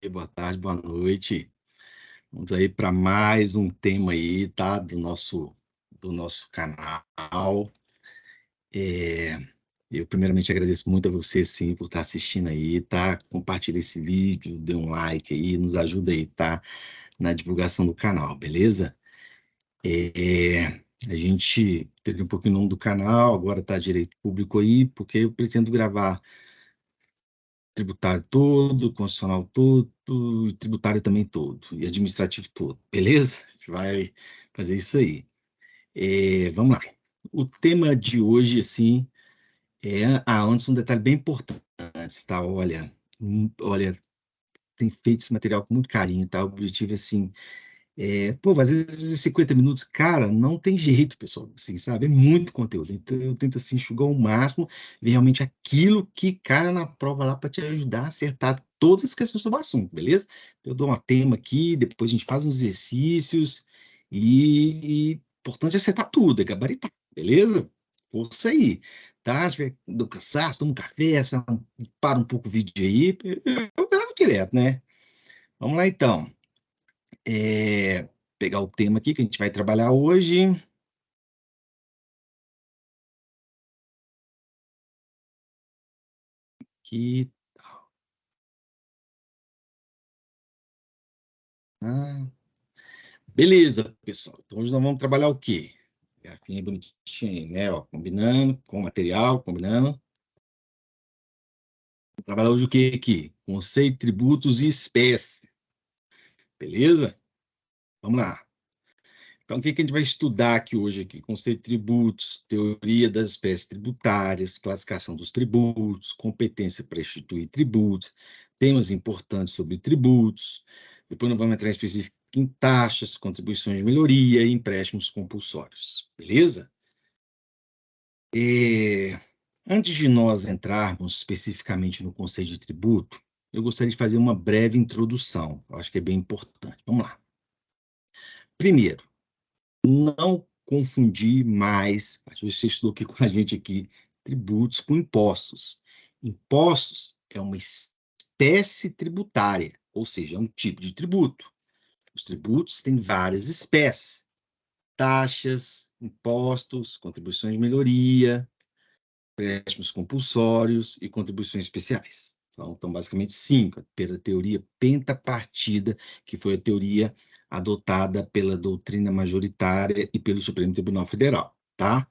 boa tarde, boa noite. Vamos aí para mais um tema aí, tá? Do nosso canal. É, eu primeiramente agradeço muito a você, sim, por estar assistindo aí, tá? Compartilha esse vídeo, dê um like aí, nos ajuda aí, tá? Na divulgação do canal, beleza? É, a gente teve um pouquinho o nome do canal, agora tá direito público aí, porque eu pretendo gravar tributário todo, constitucional todo, e tributário também todo, e administrativo todo, beleza? A gente vai fazer isso aí. Vamos lá. O tema de hoje, assim, antes um detalhe bem importante, tá? Olha, tem feito esse material com muito carinho, tá? O objetivo, assim, às vezes 50 minutos, cara, não tem jeito, pessoal, assim, sabe? É muito conteúdo. Então, eu tento, assim, enxugar o máximo, ver realmente aquilo que cai na prova lá para te ajudar a acertar todas as questões sobre o assunto, beleza? Então, eu dou um tema aqui, depois a gente faz uns exercícios e importante é acertar tudo, é gabaritar, beleza? Força aí, tá? Se tiver do cansaço, toma um café, para um pouco o vídeo aí, eu gravo direto, né? Vamos lá, então. Pegar o tema aqui que a gente vai trabalhar hoje. Que ah, beleza, pessoal. Então hoje nós vamos trabalhar o quê? Garrafinha bonitinha, né? Ó, combinando com o material, combinando. Vamos trabalhar hoje o quê aqui? Conceito, tributos e espécie. Beleza? Vamos lá. Então, o que que a gente vai estudar aqui hoje aqui? Conceito de tributos, teoria das espécies tributárias, classificação dos tributos, competência para instituir tributos, temas importantes sobre tributos. Depois nós vamos entrar em específico em taxas, contribuições de melhoria e empréstimos compulsórios. Beleza? É, Antes de nós entrarmos especificamente no conceito de tributo, eu gostaria de fazer uma breve introdução. Eu acho que é bem importante. Vamos lá. Primeiro, não confundir mais, a gente estudou aqui com a gente aqui, tributos com impostos. Impostos é uma espécie tributária, ou seja, é um tipo de tributo. Os tributos têm várias espécies: taxas, impostos, contribuições de melhoria, empréstimos compulsórios e contribuições especiais. Então, basicamente, cinco, pela teoria pentapartida, que foi a teoria adotada pela doutrina majoritária e pelo Supremo Tribunal Federal, tá?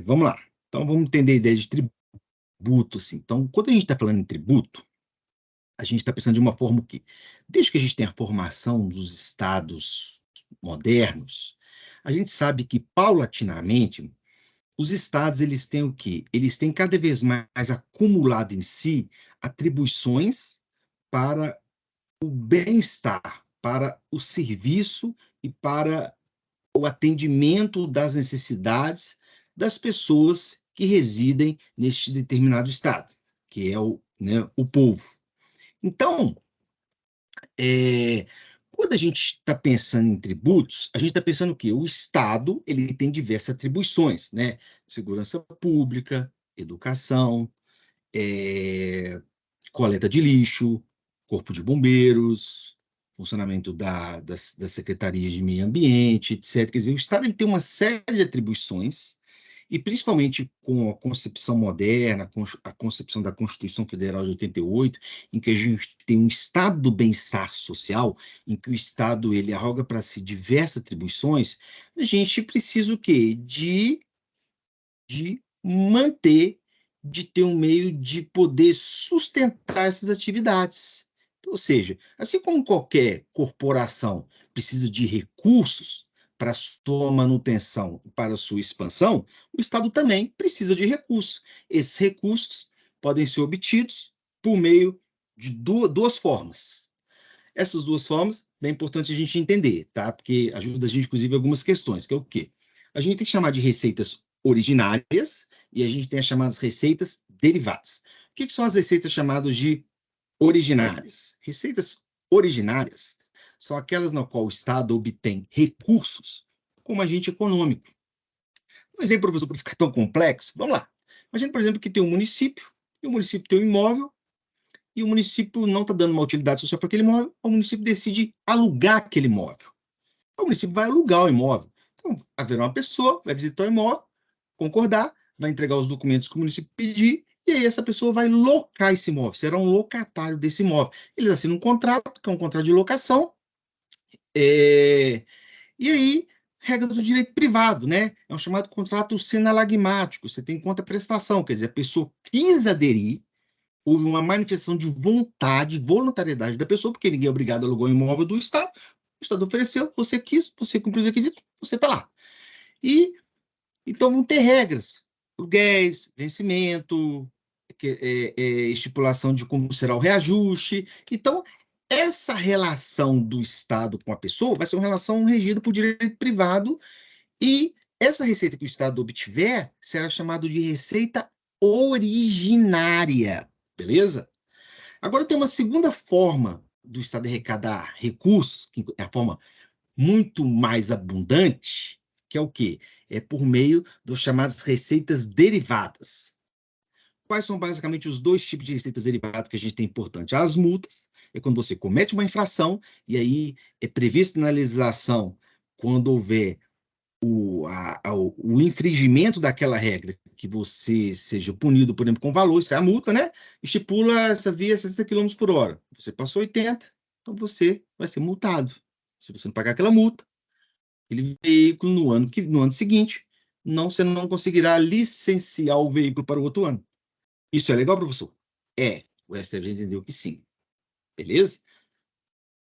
Vamos lá. Então, vamos entender a ideia de tributo, assim. Então, quando a gente está falando em tributo, a gente está pensando de uma forma o quê? Desde que a gente tem a formação dos estados modernos, a gente sabe que, paulatinamente, os estados, eles têm o quê? Eles têm cada vez mais acumulado em si atribuições para o bem-estar, para o serviço e para o atendimento das necessidades das pessoas que residem neste determinado estado, que é o povo. Então, é, quando a gente está pensando em tributos, a gente está pensando o quê? O Estado, ele tem diversas atribuições, né? Segurança pública, educação, é, coleta de lixo, corpo de bombeiros, funcionamento das secretarias de meio ambiente, etc. Quer dizer, o Estado ele tem uma série de atribuições, e principalmente com a concepção moderna, a concepção da Constituição Federal de 88, em que a gente tem um estado do bem-estar social, em que o Estado ele arroga para si diversas atribuições, a gente precisa o quê? De manter, de ter um meio de poder sustentar essas atividades. Então, ou seja, assim como qualquer corporação precisa de recursos para sua manutenção, para sua expansão, o Estado também precisa de recursos. Esses recursos podem ser obtidos por meio de duas formas. Essas duas formas é importante a gente entender, tá? Porque ajuda a gente, inclusive, em algumas questões, que é o quê? A gente tem que chamar de receitas originárias e a gente tem as chamadas receitas derivadas. O que são as receitas chamadas de originárias? Receitas originárias são aquelas na qual o Estado obtém recursos como agente econômico. Um exemplo, professor, para ficar tão complexo, vamos lá. Imagina, por exemplo, que tem um município, e o município tem um imóvel, e o município não está dando uma utilidade social para aquele imóvel, o município decide alugar aquele imóvel. O município vai alugar o imóvel. Então, haverá uma pessoa, vai visitar o imóvel, concordar, vai entregar os documentos que o município pedir, e aí essa pessoa vai locar esse imóvel, será um locatário desse imóvel. Eles assinam um contrato, que é um contrato de locação, e aí, regras do direito privado, né? É um chamado contrato sinalagmático, você tem conta-prestação, quer dizer, a pessoa quis aderir, houve uma manifestação de vontade, voluntariedade da pessoa, porque ninguém é obrigado a alugar um imóvel do Estado, o Estado ofereceu, você quis, você cumpriu os requisitos, você está lá. E, então, vão ter regras, aluguéis, vencimento, estipulação de como será o reajuste. Então, essa relação do Estado com a pessoa vai ser uma relação regida por direito privado e essa receita que o Estado obtiver será chamada de receita originária, beleza? Agora tem uma segunda forma do Estado arrecadar recursos, que é a forma muito mais abundante, que é o quê? É por meio das chamadas receitas derivadas. Quais são basicamente os dois tipos de receitas derivadas que a gente tem importante? As multas, é quando você comete uma infração, e aí é prevista na legislação quando houver o infringimento daquela regra, que você seja punido, por exemplo, com valor, isso é a multa, né? Estipula essa via 60 km por hora. Você passou 80, então você vai ser multado. Se você não pagar aquela multa, aquele veículo no ano seguinte, você não conseguirá licenciar o veículo para o outro ano. Isso é legal, professor? É, o STF já entendeu que sim. Beleza?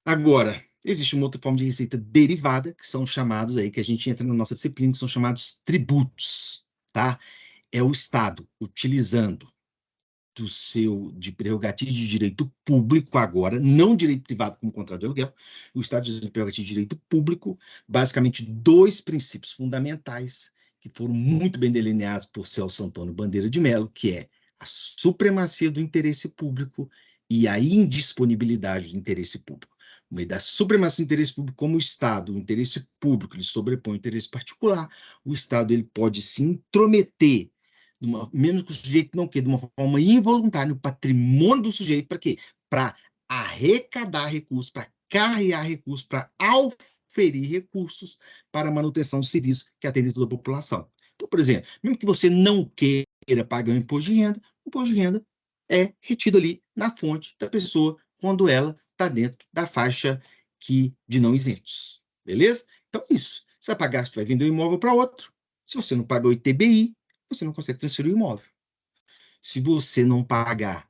Agora, existe uma outra forma de receita derivada, que são chamados aí, que a gente entra na nossa disciplina, que são chamados tributos, tá? É o Estado utilizando de prerrogativa de direito público agora, não direito privado como contrato de aluguel, o Estado utilizando de prerrogativa de direito público, basicamente dois princípios fundamentais que foram muito bem delineados por Celso Antônio Bandeira de Mello, que é a supremacia do interesse público e a indisponibilidade do interesse público. No meio da supremacia do interesse público, como o Estado, o interesse público, ele sobrepõe o interesse particular, o Estado ele pode se intrometer mesmo que o sujeito não queira, de uma forma involuntária, no patrimônio do sujeito, para quê? Para arrecadar recursos, para carregar recursos, para auferir recursos para a manutenção do serviço que atende toda a população. Então, por exemplo, mesmo que você não queira pagar o imposto de renda é retido ali na fonte da pessoa quando ela está dentro da faixa de não isentos. Beleza? Então, isso. Você vai pagar, você vai vender um imóvel para outro. Se você não paga o ITBI, você não consegue transferir o imóvel. Se você não pagar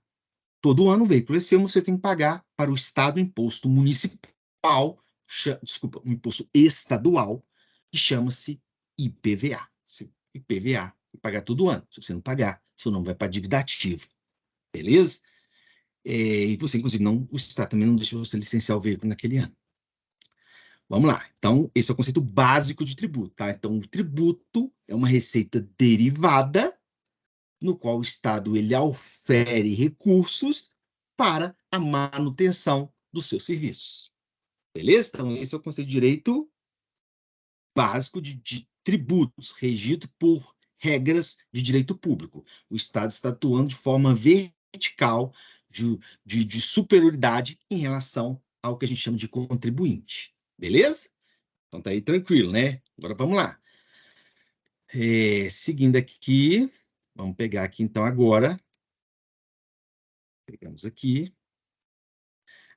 todo ano o veículo é seu, você tem que pagar para o Estado imposto municipal, desculpa, um imposto estadual, que chama-se IPVA. IPVA, tem que pagar todo ano. Se você não pagar, seu nome vai para a dívida ativa. Beleza? E você, inclusive, o Estado também não deixa você licenciar o veículo naquele ano. Vamos lá. Então, esse é o conceito básico de tributo, tá? Então, o tributo é uma receita derivada no qual o Estado ele aufere recursos para a manutenção dos seus serviços. Beleza? Então, esse é o conceito de direito básico de tributos, regido por regras de direito público. O Estado está atuando de forma vertical, de superioridade em relação ao que a gente chama de contribuinte. Beleza? Então, tá aí tranquilo, né? Agora vamos lá. Seguindo aqui, vamos pegar aqui então agora. Pegamos aqui.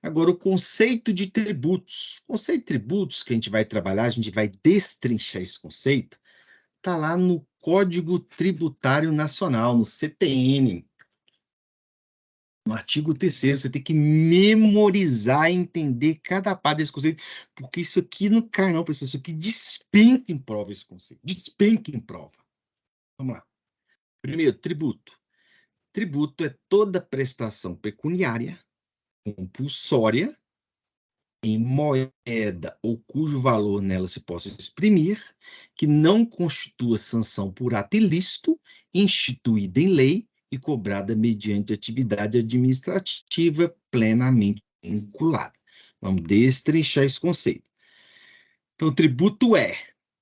Agora, o conceito de tributos. O conceito de tributos que a gente vai trabalhar, a gente vai destrinchar esse conceito, está lá no Código Tributário Nacional, no CTN. No artigo 3º, você tem que memorizar e entender cada parte desse conceito, porque isso aqui não cai não, pessoal. Isso aqui despenca em prova esse conceito. Despenca em prova. Vamos lá. Primeiro, tributo. Tributo é toda prestação pecuniária compulsória em moeda ou cujo valor nela se possa exprimir, que não constitua sanção por ato ilícito, instituída em lei e cobrada mediante atividade administrativa plenamente vinculada. Vamos destrinchar esse conceito. Então, tributo é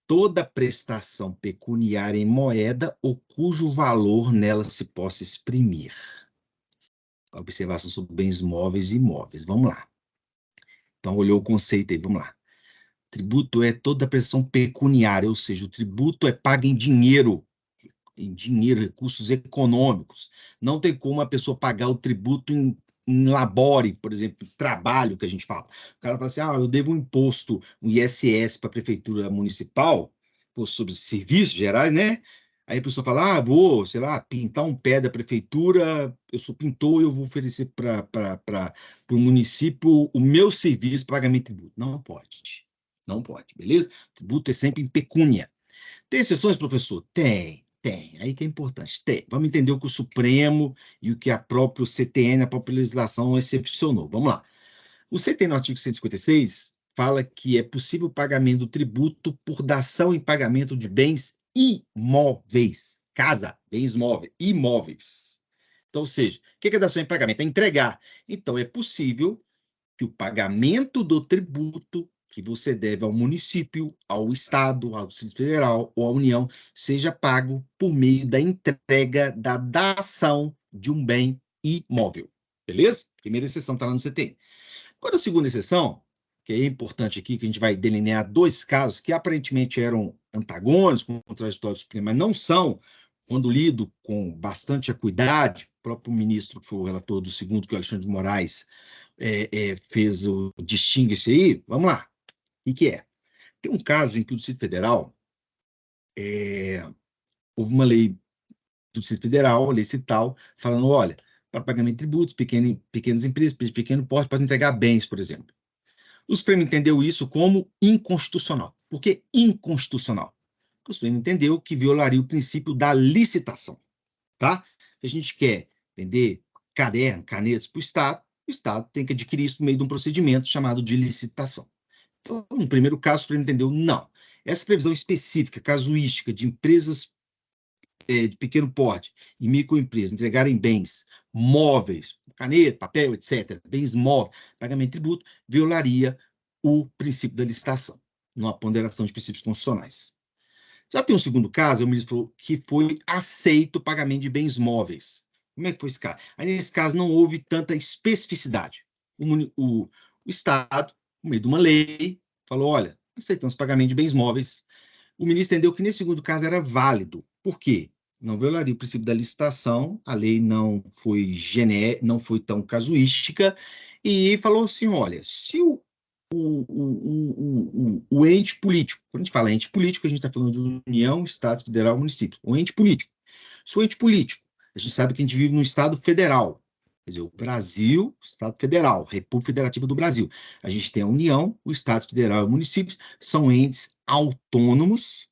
toda prestação pecuniária em moeda ou cujo valor nela se possa exprimir. a observação sobre bens móveis e imóveis. Vamos lá. Então, olhou o conceito aí, vamos lá. Tributo é toda pressão pecuniária, ou seja, o tributo é pago em dinheiro, recursos econômicos. Não tem como a pessoa pagar o tributo em labore, por exemplo, trabalho que a gente fala. O cara fala assim, eu devo um imposto, um ISS para a prefeitura municipal, sobre serviços gerais, né? Aí a pessoa fala, vou, sei lá, pintar um pé da prefeitura, eu sou pintor, eu vou oferecer para o município o meu serviço, pagamento de tributo. Não pode. Não pode, beleza? Tributo é sempre em pecúnia. Tem exceções, professor? Tem. Aí que é importante. Tem. Vamos entender o que o Supremo e o que a própria CTN, a própria legislação, excepcionou. Vamos lá. O CTN, no artigo 156, fala que é possível o pagamento do tributo por dação em pagamento de bens imóveis. Casa, bens móveis, imóveis. Então, ou seja, o que é dação em pagamento? É entregar. Então, é possível que o pagamento do tributo que você deve ao município, ao Estado, ao Distrito Federal ou à União, seja pago por meio da entrega da dação de um bem imóvel. Beleza? Primeira exceção está lá no CT. Agora, a segunda exceção, que é importante aqui, que a gente vai delinear dois casos que aparentemente eram antagônicos, contraditórios, mas não são, quando lido com bastante acuidade. O próprio ministro, que foi o relator do segundo, que é o Alexandre de Moraes, fez o distingue isso aí. Vamos lá. O que é? Tem um caso em que o Distrito Federal, houve uma lei do Distrito Federal, lei cital, falando, olha, para pagamento de tributos, pequenas empresas de pequeno porte podem entregar bens, por exemplo. O Supremo entendeu isso como inconstitucional. Por que inconstitucional? Porque o Supremo entendeu que violaria o princípio da licitação, tá? Se a gente quer vender caderno, canetas para o Estado tem que adquirir isso por meio de um procedimento chamado de licitação. Então, no primeiro caso, o Supremo entendeu, não. Essa previsão específica, casuística, de empresas de pequeno porte e microempresas entregarem bens móveis, caneta, papel, etc., bens móveis, pagamento de tributo, violaria o princípio da licitação, numa ponderação de princípios constitucionais. Já tem um segundo caso, o ministro falou que foi aceito o pagamento de bens móveis. Como é que foi esse caso? Aí, nesse caso, não houve tanta especificidade. O Estado, no meio de uma lei, falou, olha, aceitamos pagamento de bens móveis. O ministro entendeu que, nesse segundo caso, era válido. Por quê? Não violaria o princípio da licitação, a lei não foi tão casuística, e falou assim, olha, se o ente político, quando a gente fala ente político, a gente está falando de União, Estado, Federal, município. O ente político. Se o ente político, a gente sabe que a gente vive num Estado federal, quer dizer, o Brasil, Estado Federal, República Federativa do Brasil. A gente tem a União, o Estado Federal e o municípios, são entes autônomos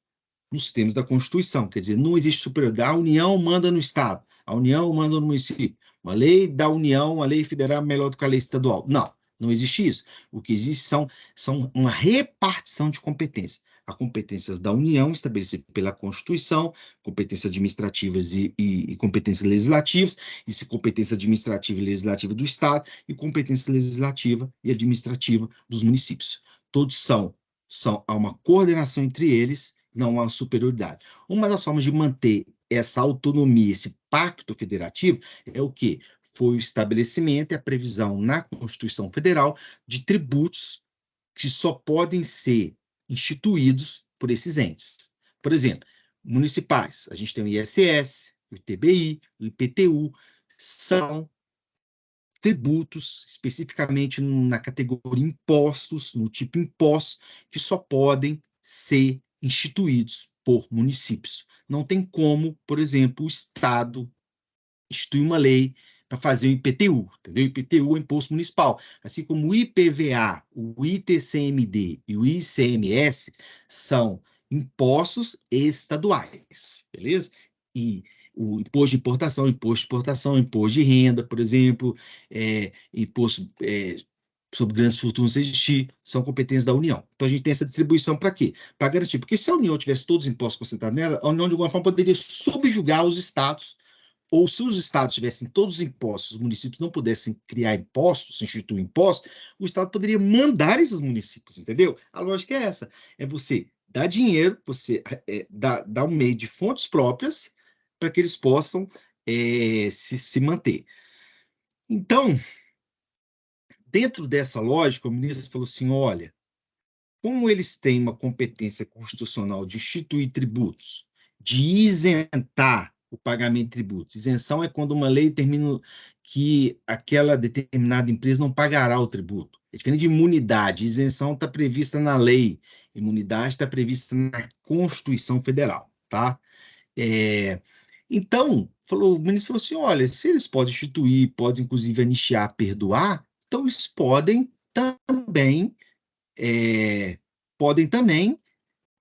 nos termos da Constituição, quer dizer, não existe superioridade. A União manda no Estado, a União manda no município. Uma lei da União, a lei federal é melhor do que a lei estadual. Não existe isso. O que existe são uma repartição de competências. As competências da União, estabelecidas pela Constituição, competências administrativas e competências legislativas, e se competência administrativa e legislativa do Estado, e competência legislativa e administrativa dos municípios. Todos há uma coordenação entre eles, não há superioridade. Uma das formas de manter essa autonomia, esse pacto federativo, é o quê? Foi o estabelecimento e a previsão na Constituição Federal de tributos que só podem ser instituídos por esses entes. Por exemplo, municipais, a gente tem o ISS, o ITBI, o IPTU, são tributos, especificamente na categoria impostos, no tipo impostos, que só podem ser instituídos por municípios. Não tem como, por exemplo, o Estado instituir uma lei para fazer o IPTU, entendeu? O IPTU é imposto municipal, assim como o IPVA, o ITCMD e o ICMS são impostos estaduais, beleza? E o imposto de importação, imposto de renda, por exemplo, imposto sobre grandes fortunas existir, são competências da União. Então a gente tem essa distribuição para quê? Para garantir, porque se a União tivesse todos os impostos concentrados nela, a União de alguma forma poderia subjugar os estados, ou se os estados tivessem todos os impostos, os municípios não pudessem criar impostos, instituir impostos, o estado poderia mandar esses municípios, entendeu? A lógica é essa, é você dar dinheiro, você dar um meio de fontes próprias para que eles possam se manter. Então, dentro dessa lógica, o ministro falou assim, olha, como eles têm uma competência constitucional de instituir tributos, de isentar o pagamento de tributos. Isenção é quando uma lei determina que aquela determinada empresa não pagará o tributo. É diferente de imunidade. Isenção está prevista na lei. Imunidade está prevista na Constituição Federal, tá? Então, o ministro falou assim, olha, se eles podem instituir, podem inclusive anistiar, perdoar, então eles também é, podem também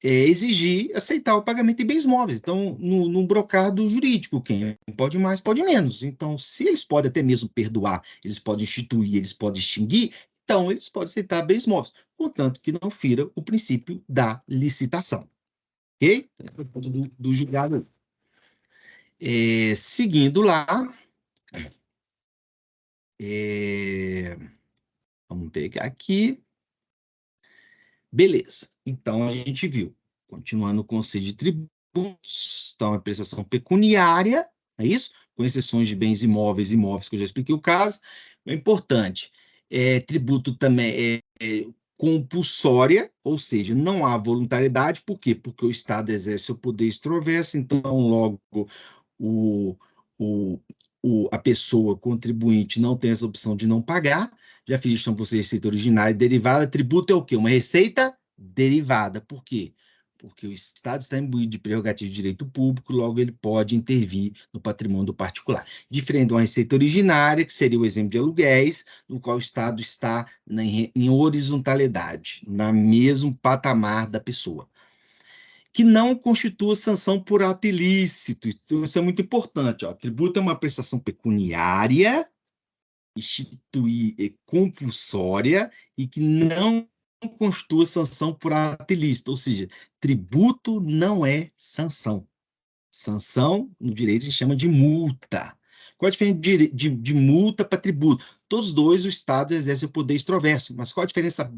exigir, aceitar o pagamento de bens móveis. Então, no brocado jurídico, quem pode mais, pode menos. Então, se eles podem até mesmo perdoar, eles podem instituir, eles podem extinguir, então eles podem aceitar bens móveis, contanto que não fira o princípio da licitação. Ok? Então, do julgado. Seguindo lá, vamos pegar aqui. Beleza. Então, a gente viu, continuando o conceito de tributos, então, a prestação pecuniária, é isso? Com exceções de bens imóveis e imóveis, que eu já expliquei o caso. É importante, tributo também compulsória, ou seja, não há voluntariedade, por quê? Porque o Estado exerce o poder extroverso, então, logo, o, o, a pessoa contribuinte não tem essa opção de não pagar. Já fiz isso para você, receita originária e derivada. Tributo é o quê? Uma receita derivada. Por quê? Porque o Estado está imbuído de prerrogativa de direito público, logo ele pode intervir no patrimônio do particular. Diferente de uma receita originária, que seria o exemplo de aluguéis, no qual o Estado está em horizontalidade, no mesmo patamar da pessoa, que não constitua sanção por ato ilícito. Então, isso é muito importante. Ó. Tributo é uma prestação pecuniária, compulsória e que não constitua sanção por ato ilícito. Ou seja, tributo não é sanção. Sanção, no direito, a gente chama de multa. Qual a diferença de multa para tributo? Todos os dois, o Estado exerce o poder extroverso, mas qual a diferença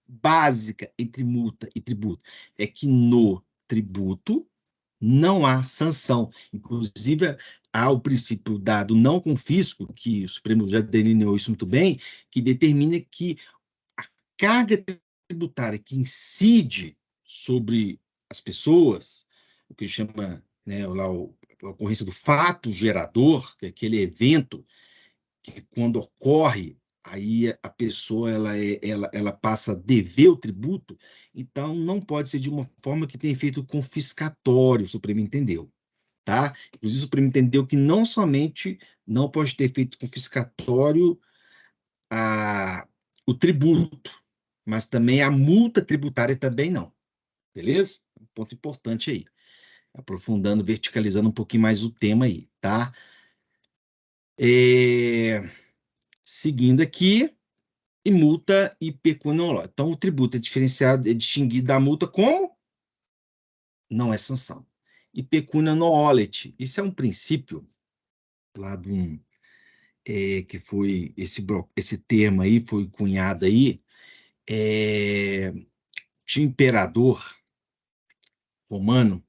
básica entre multa e tributo? É que no tributo não há sanção. Inclusive, há o princípio dado não confisco, que o Supremo já delineou isso muito bem, que determina que a carga tributária que incide sobre as pessoas, o que chama, né, lá, a ocorrência do fato gerador, que é aquele evento que quando ocorre, aí a pessoa ela passa a dever o tributo, então não pode ser de uma forma que tenha efeito confiscatório, o Supremo entendeu, tá? Inclusive, o Supremo entendeu que não somente não pode ter efeito confiscatório o tributo, mas também a multa tributária também não, beleza? Um ponto importante aí, aprofundando, verticalizando um pouquinho mais o tema aí, tá? Seguindo aqui, e multa e pecuniária. Então, o tributo é diferenciado, é distinguido da multa como? Não é sanção. E pecúnia no olet. Isso é um princípio lá de que foi esse termo aí, foi cunhado aí, de imperador romano,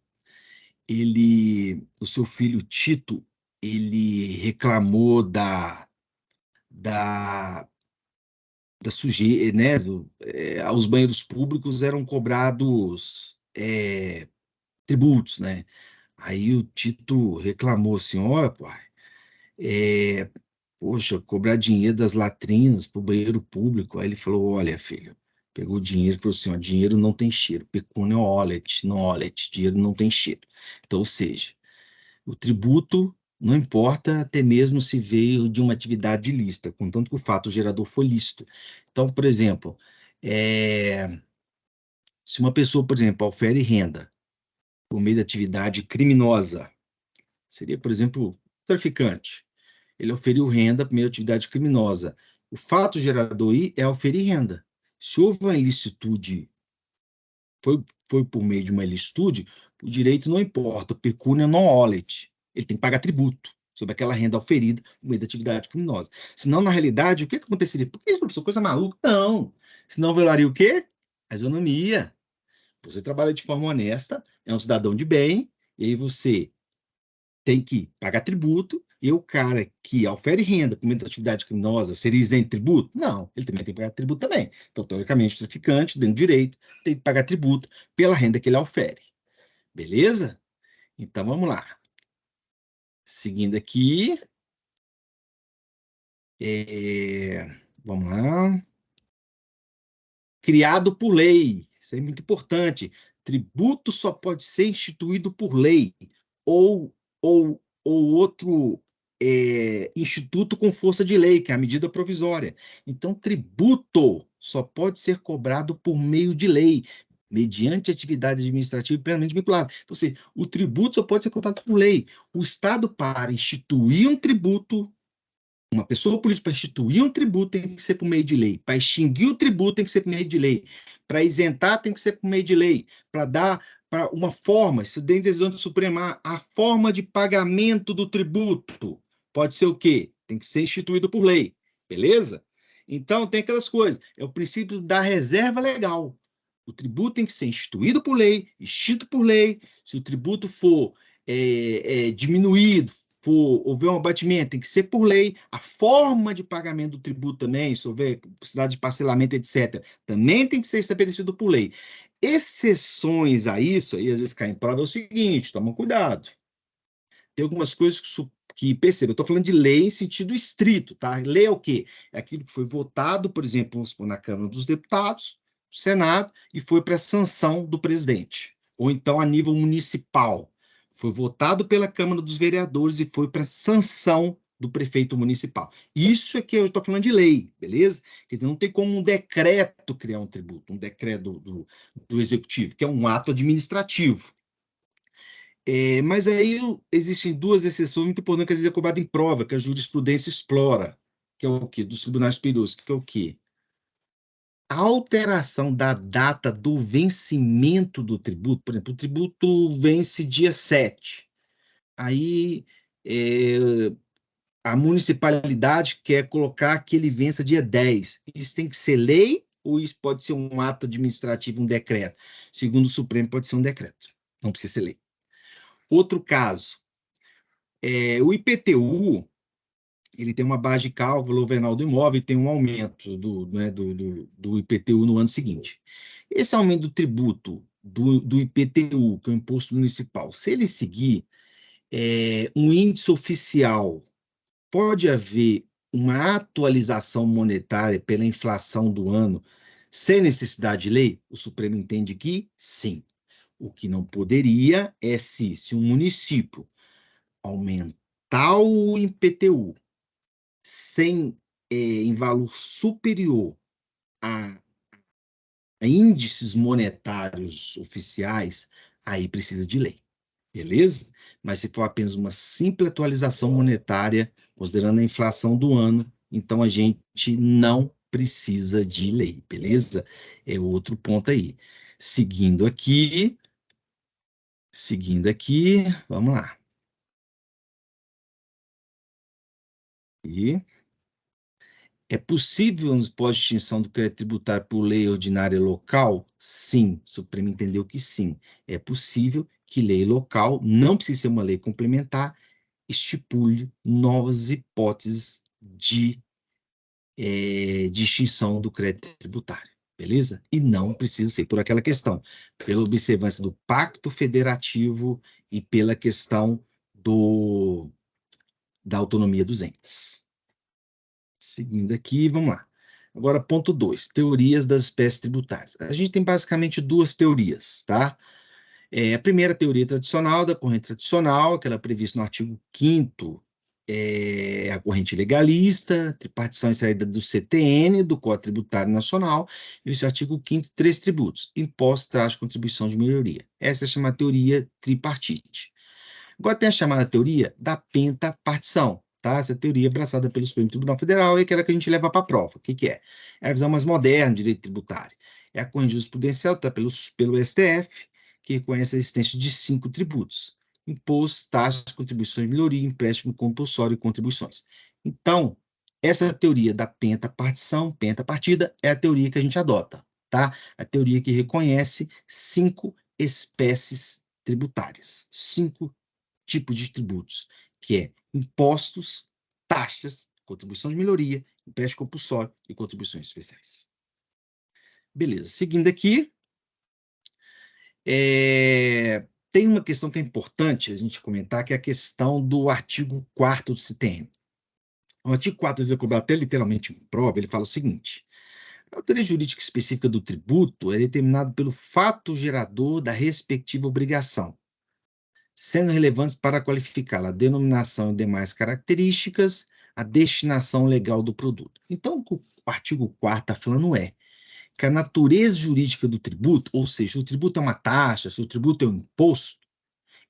o seu filho Tito, ele reclamou da, da sujeira, né? Aos banheiros públicos eram cobrados tributos, né? Aí o Tito reclamou assim, ó, pai, poxa, cobrar dinheiro das latrinas para o banheiro público. Aí ele falou, olha, filho, pegou o dinheiro e falou assim, ó, dinheiro não tem cheiro, pecúnia olet, não olet, dinheiro não tem cheiro. Então, ou seja, o tributo não importa até mesmo se veio de uma atividade ilícita, contanto que o fato gerador foi lícito. Então, por exemplo, se uma pessoa, por exemplo, ofere renda por meio de atividade criminosa, seria, por exemplo, traficante. Ele oferiu renda por meio de atividade criminosa. O fato gerador aí é oferir renda. Se houve uma ilicitude, foi por meio de uma ilicitude, o direito não importa, pecúnia non olet. Ele tem que pagar tributo sobre aquela renda oferida por meio da atividade criminosa. Senão, na realidade, o que aconteceria? Por que isso, professor? Coisa maluca? Não. Senão violaria o quê? A isonomia. Você trabalha de forma honesta, é um cidadão de bem, e aí você tem que pagar tributo, E o cara que ofere renda por meio da atividade criminosa seria isento de tributo? Não, ele também tem que pagar tributo também. Então, teoricamente, o traficante, dentro do direito, tem que pagar tributo pela renda que ele ofere. Beleza? Então, vamos lá. Seguindo aqui. Vamos lá. Criado por lei. Isso é muito importante. Tributo só pode ser instituído por lei ou outro instituto com força de lei, que é a medida provisória. Então, tributo só pode ser cobrado por meio de lei, mediante atividade administrativa plenamente vinculada. Então, assim, o tributo só pode ser cobrado por lei. O Estado, para instituir um tributo, uma pessoa política, para instituir um tributo, tem que ser por meio de lei. Para extinguir o tributo, tem que ser por meio de lei. Para isentar, tem que ser por meio de lei. Para dar para uma forma, isso dentro da decisão do Supremo, a forma de pagamento do tributo pode ser o quê? Tem que ser instituído por lei. Beleza? Então, tem aquelas coisas. É o princípio da reserva legal. O tributo tem que ser instituído por lei, extinto por lei. Se o tributo for diminuído, houver um abatimento, tem que ser por lei. A forma de pagamento do tributo também, se houver possibilidade de parcelamento, etc., também tem que ser estabelecido por lei. Exceções a isso, aí às vezes cai em prova, é o seguinte, toma cuidado. Tem algumas coisas que perceba, eu estou falando de lei em sentido estrito, tá? Lei é o quê? É aquilo que foi votado, por exemplo, vamos supor, na Câmara dos Deputados, Senado, e foi para a sanção do presidente. Ou então a nível municipal. Foi votado pela Câmara dos Vereadores e foi para a sanção do prefeito municipal. Isso é que eu estou falando de lei, beleza? Quer dizer, não tem como um decreto criar um tributo, um decreto do executivo, que é um ato administrativo. Mas aí existem duas exceções muito importantes que às vezes é cobrado em prova, que a jurisprudência explora, que é o quê? Dos tribunais superiores, que é o quê? A alteração da data do vencimento do tributo, por exemplo, o tributo vence dia 7. Aí é, a municipalidade quer colocar que ele vença dia 10. Isso tem que ser lei ou isso pode ser um ato administrativo, um decreto? Segundo o Supremo, pode ser um decreto, não precisa ser lei. Outro caso, o IPTU, ele tem uma base de cálculo, valor venal do imóvel, e tem um aumento do IPTU no ano seguinte. Esse aumento do tributo do IPTU, que é o Imposto Municipal, se ele seguir um índice oficial, pode haver uma atualização monetária pela inflação do ano sem necessidade de lei? O Supremo entende que sim. O que não poderia é se um município aumentar o IPTU sem, em valor superior a índices monetários oficiais, aí precisa de lei, beleza? Mas se for apenas uma simples atualização monetária, considerando a inflação do ano, então a gente não precisa de lei, beleza? É outro ponto aí. Seguindo aqui, vamos lá. E é possível nos pós-extinção do crédito tributário por lei ordinária local? Sim, o Supremo entendeu que sim. É possível que lei local, não precisa ser uma lei complementar, estipule novas hipóteses de extinção do crédito tributário, beleza? E não precisa ser por aquela questão, pela observância do Pacto Federativo e pela questão da autonomia dos entes. Seguindo aqui, vamos lá. Agora, ponto 2, teorias das espécies tributárias. A gente tem basicamente duas teorias, tá? A primeira teoria tradicional, da corrente tradicional, aquela prevista no artigo 5º, a corrente legalista, tripartição e saída do CTN, do Código Tributário Nacional, e esse artigo 5º, três tributos, imposto, traje, contribuição de melhoria. Essa é a chamada teoria tripartite. Agora tem a chamada teoria da pentapartição, tá? Essa teoria é abraçada pelo Supremo Tribunal Federal e é aquela que a gente leva para a prova. O que que é? É a visão mais moderna de direito tributário. É a corrente jurisprudencial, tá? Pelo STF, que reconhece a existência de 5 tributos: imposto, taxas, contribuições de melhoria, empréstimo compulsório e contribuições. Então, essa teoria da pentapartição, pentapartida, é a teoria que a gente adota, tá? A teoria que reconhece 5 espécies tributárias, 5 tipos de tributos, que é impostos, taxas, contribuição de melhoria, empréstimo compulsório e contribuições especiais. Beleza, seguindo aqui, tem uma questão que é importante a gente comentar, que é a questão do artigo 4º do CTN. O artigo 4º, eu cobrar até literalmente em prova, ele fala o seguinte: a autoria jurídica específica do tributo é determinada pelo fato gerador da respectiva obrigação, sendo relevantes para qualificá-la a denominação e demais características, a destinação legal do produto. Então, o que o artigo 4º está falando que a natureza jurídica do tributo, ou seja, o tributo é uma taxa, se o tributo é um imposto,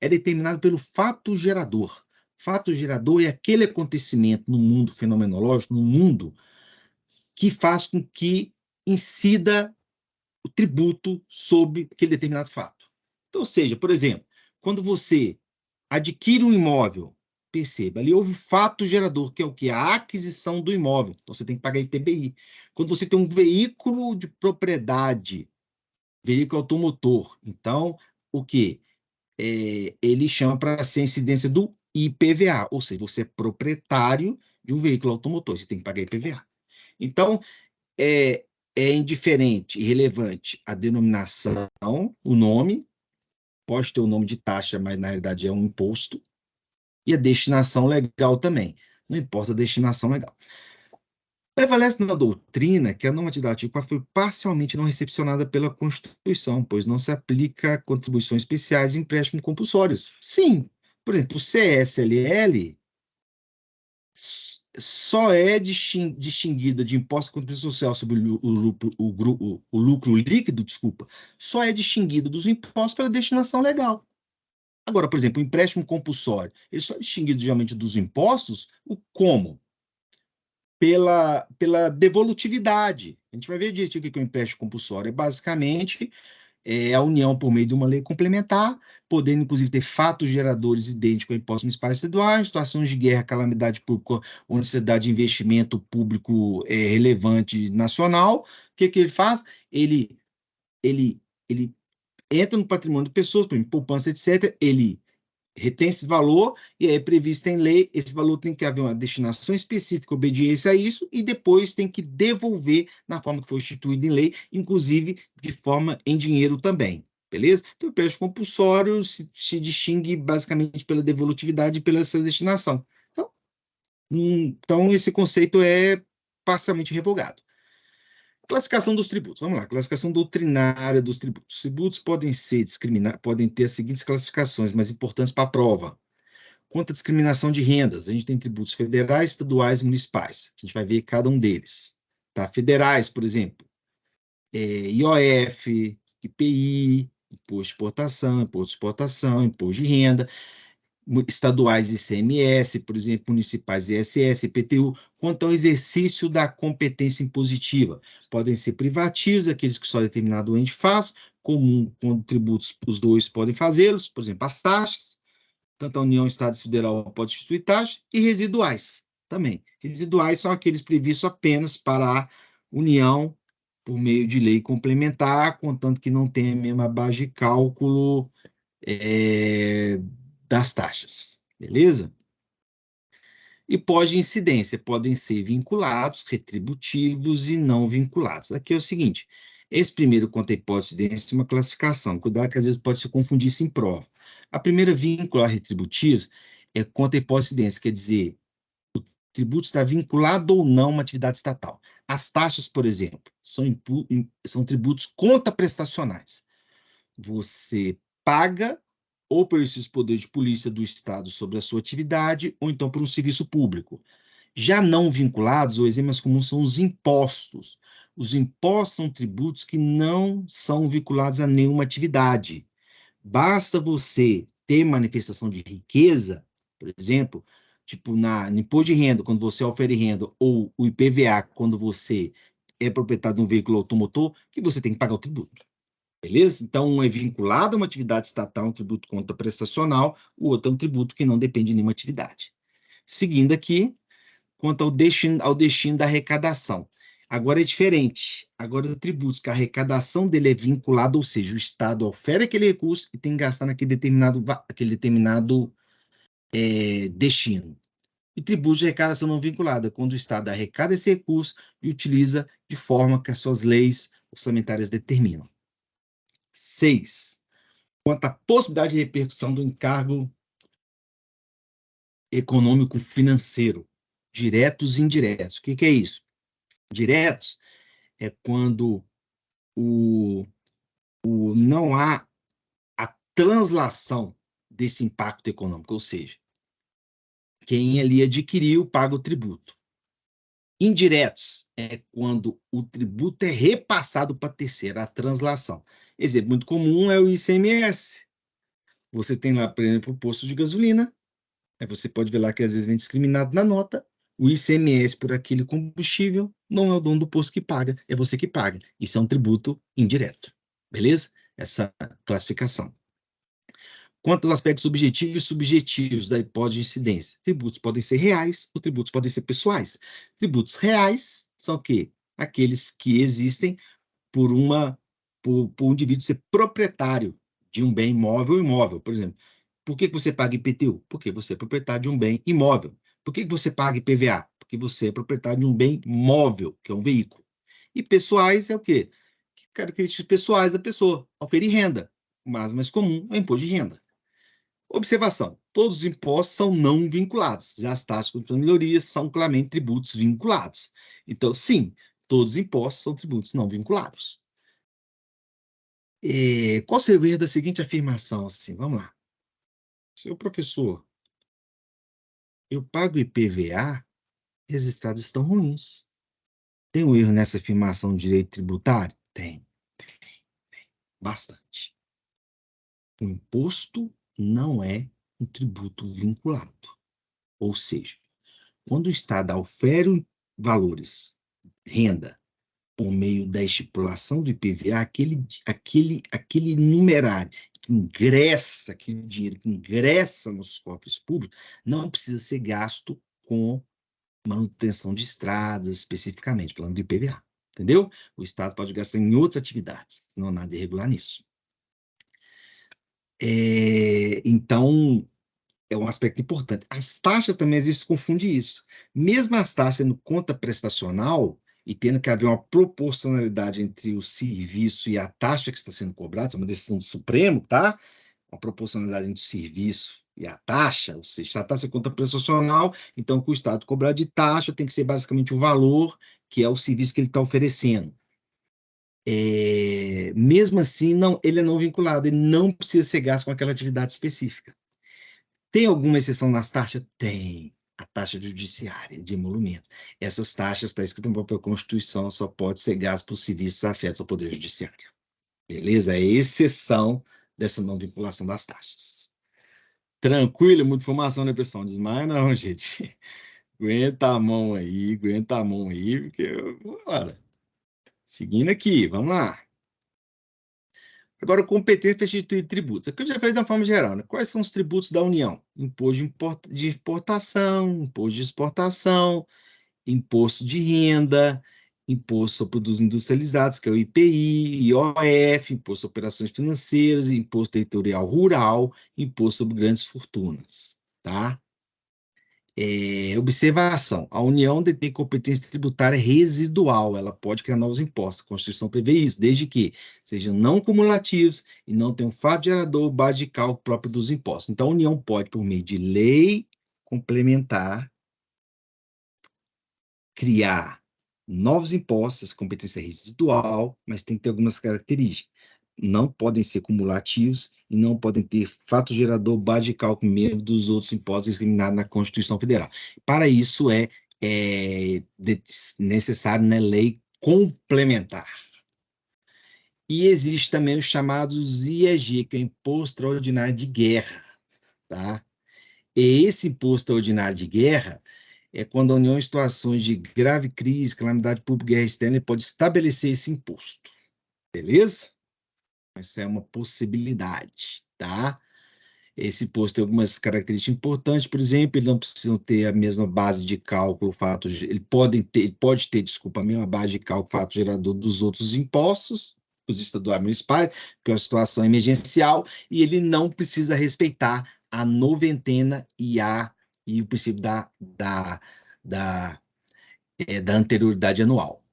é determinado pelo fato gerador. Fato gerador é aquele acontecimento no mundo fenomenológico, no mundo, que faz com que incida o tributo sobre aquele determinado fato. Então, ou seja, por exemplo, quando você adquire um imóvel, perceba, ali houve o fato gerador, que é o quê? A aquisição do imóvel. Então, você tem que pagar ITBI. Quando você tem um veículo de propriedade, veículo automotor, então, o quê? Ele chama para ser a incidência do IPVA, ou seja, você é proprietário de um veículo automotor, você tem que pagar IPVA. Então, é indiferente, irrelevante a denominação, o nome, pode ter o nome de taxa, mas na realidade é um imposto, e a destinação legal também. Não importa a destinação legal. Prevalece na doutrina que a normativa do artigo 4 foi parcialmente não recepcionada pela Constituição, pois não se aplica a contribuições especiais e empréstimos compulsórios. Sim, por exemplo, o CSLL só é distinguida de imposto de contribuição social sobre o lucro líquido, desculpa, só é distinguido dos impostos pela destinação legal. Agora, por exemplo, o empréstimo compulsório, ele só é distinguido geralmente dos impostos, como? Pela devolutividade. A gente vai ver direitinho o que é o empréstimo compulsório. É basicamente a União, por meio de uma lei complementar, podendo, inclusive, ter fatos geradores idênticos a impostos municipais e estaduais, situações de guerra, calamidade pública ou necessidade de investimento público relevante nacional. O que ele faz? Ele, ele entra no patrimônio de pessoas, por exemplo, poupança, etc., ele retém esse valor e é previsto em lei, esse valor tem que haver uma destinação específica, obediência a isso, e depois tem que devolver na forma que foi instituído em lei, inclusive de forma em dinheiro também, beleza? Então, o empréstimo compulsório se distingue basicamente pela devolutividade e pela essa destinação. Então, esse conceito é parcialmente revogado. Classificação dos tributos. Vamos lá, classificação doutrinária dos tributos. Os tributos podem ter as seguintes classificações, mais importantes para a prova. Quanto à discriminação de rendas, a gente tem tributos federais, estaduais e municipais. A gente vai ver cada um deles. Tá? Federais, por exemplo, IOF, IPI, imposto de exportação, imposto de renda. Estaduais ICMS, por exemplo, municipais ISS, IPTU, quanto ao exercício da competência impositiva. Podem ser privativos, aqueles que só determinado ente faz, comum, quando tributos os dois podem fazê-los, por exemplo, as taxas, tanto a União, Estado e Federal pode instituir taxa, e residuais também. Residuais são aqueles previstos apenas para a União, por meio de lei complementar, contanto que não tenha a mesma base de cálculo das taxas, beleza? E pós-incidência, podem ser vinculados, retributivos e não vinculados. Aqui é o seguinte, esse primeiro, quanto à hipótese, é uma classificação, cuidado que às vezes pode se confundir isso em prova. A primeira, vincular retributivos, é quanto à hipótese, quer dizer, o tributo está vinculado ou não a uma atividade estatal. As taxas, por exemplo, são tributos contraprestacionais. Você paga ou por esses poderes de polícia do Estado sobre a sua atividade, ou então por um serviço público. Já não vinculados, o exemplo mais comum são os impostos. Os impostos são tributos que não são vinculados a nenhuma atividade. Basta você ter manifestação de riqueza, por exemplo, tipo no imposto de renda, quando você ofere renda, ou o IPVA, quando você é proprietário de um veículo automotor, que você tem que pagar o tributo. Beleza? Então, um é vinculado a uma atividade estatal, um tributo contraprestacional, o outro é um tributo que não depende de nenhuma atividade. Seguindo aqui, quanto ao destino da arrecadação. Agora é diferente. Agora, os tributos, que a arrecadação dele é vinculada, ou seja, o Estado oferece aquele recurso e tem que gastar naquele determinado destino. E tributos de arrecadação não vinculada, quando o Estado arrecada esse recurso e utiliza de forma que as suas leis orçamentárias determinam. 6. Quanto à possibilidade de repercussão do encargo econômico-financeiro, diretos e indiretos. O que é isso? Diretos é quando não há a translação desse impacto econômico, ou seja, quem ali adquiriu paga o tributo. Indiretos é quando o tributo é repassado para terceiro, a translação. Exemplo muito comum é o ICMS. Você tem lá, por exemplo, o posto de gasolina, aí você pode ver lá que às vezes vem discriminado na nota, o ICMS por aquele combustível não é o dono do posto que paga, é você que paga. Isso é um tributo indireto, beleza? Essa classificação. Quanto aos aspectos objetivos e subjetivos da hipótese de incidência, tributos podem ser reais ou tributos podem ser pessoais. Tributos reais são o quê? Aqueles que existem por um indivíduo ser proprietário de um bem móvel ou imóvel. Por exemplo, por que você paga IPTU? Porque você é proprietário de um bem imóvel. Por que você paga IPVA? Porque você é proprietário de um bem móvel, que é um veículo. E pessoais é o quê? Características pessoais da pessoa. Oferir renda. O mais comum é o imposto de renda. Observação: todos os impostos são não vinculados. Já as taxas de melhorias são claramente tributos vinculados. Então, sim, todos os impostos são tributos não vinculados. Qual seria o erro da seguinte afirmação? Assim, vamos lá. Seu professor, eu pago IPVA e as estradas estão ruins. Tem um erro nessa afirmação de direito tributário? Tem, bastante. O imposto não é um tributo vinculado. Ou seja, quando o Estado ofere valores, renda, por meio da estipulação do IPVA, aquele numerário que ingressa, aquele dinheiro que ingressa nos cofres públicos, não precisa ser gasto com manutenção de estradas, especificamente, falando do IPVA, entendeu? O Estado pode gastar em outras atividades, não há nada irregular nisso. Então, é um aspecto importante. As taxas também, às vezes, se confunde isso. Mesmo as taxas sendo conta prestacional e tendo que haver uma proporcionalidade entre o serviço e a taxa que está sendo cobrada, isso é uma decisão do Supremo, tá? Uma proporcionalidade entre o serviço e a taxa, ou seja, se a taxa é conta prestacional, então o que o Estado cobrar de taxa tem que ser basicamente o valor, que é o serviço que ele está oferecendo. Mesmo assim, não, ele é não vinculado, ele não precisa ser gasto com aquela atividade específica. Tem alguma exceção nas taxas? Tem. A taxa judiciária de emolumentos. Essas taxas, está escrito na própria Constituição, só pode ser gasto por serviços afetos ao Poder Judiciário. Beleza? É exceção dessa não vinculação das taxas. Tranquilo? Muita informação, né, pessoal? Não desmaia não, gente. Aguenta a mão aí, porque... Bora. Seguindo aqui, vamos lá. Agora, competência para instituir tributos. Aqui eu já falei de uma forma geral, né? Quais são os tributos da União? Imposto de importação, imposto de exportação, imposto de renda, imposto sobre produtos industrializados, que é o IPI, IOF, imposto sobre operações financeiras, imposto territorial rural, imposto sobre grandes fortunas, tá? Observação: a União detém competência tributária residual, ela pode criar novos impostos. A Constituição prevê isso, desde que sejam não cumulativos e não tenham fato gerador, base de cálculo próprio dos impostos. Então, a União pode, por meio de lei complementar, criar novos impostos, competência residual, mas tem que ter algumas características. Não podem ser cumulativos e não podem ter fato gerador, base de cálculo mesmo dos outros impostos discriminados na Constituição Federal. Para isso necessário, né, lei complementar. E existe também os chamados IEG, que é o Imposto Extraordinário de Guerra, tá? E esse imposto extraordinário de guerra é quando a União, em situações de grave crise, calamidade pública e guerra externa, pode estabelecer esse imposto. Beleza? Essa é uma possibilidade, tá? Esse imposto tem algumas características importantes, por exemplo, ele não precisa ter a mesma base de cálculo, ele pode ter, desculpa, a mesma base de cálculo, fato gerador dos outros impostos, os estaduais e municipais, porque é uma situação emergencial, e ele não precisa respeitar a noventena e a e o princípio da anterioridade anual.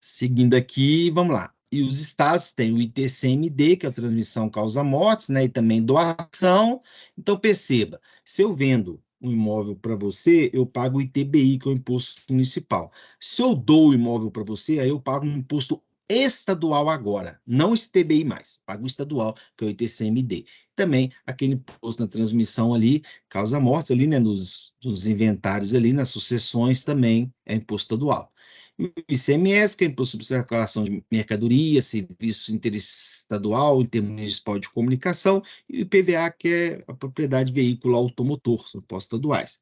Seguindo aqui, vamos lá. E os estados têm o ITCMD, que é a transmissão causa-mortes, né? E também doação. Então, perceba, se eu vendo um imóvel para você, eu pago o ITBI, que é o imposto municipal. Se eu dou o imóvel para você, aí eu pago um imposto estadual agora, não esse ITBI mais, pago o estadual, que é o ITCMD. Também aquele imposto na transmissão ali, causa-mortes ali, né? Nos inventários ali, nas sucessões também é imposto estadual. O ICMS, que é Imposto sobre Circulação de Mercadoria, Serviço Interestadual, Intermunicipal de Comunicação, e o IPVA, que é a propriedade veículo automotor, são impostos estaduais.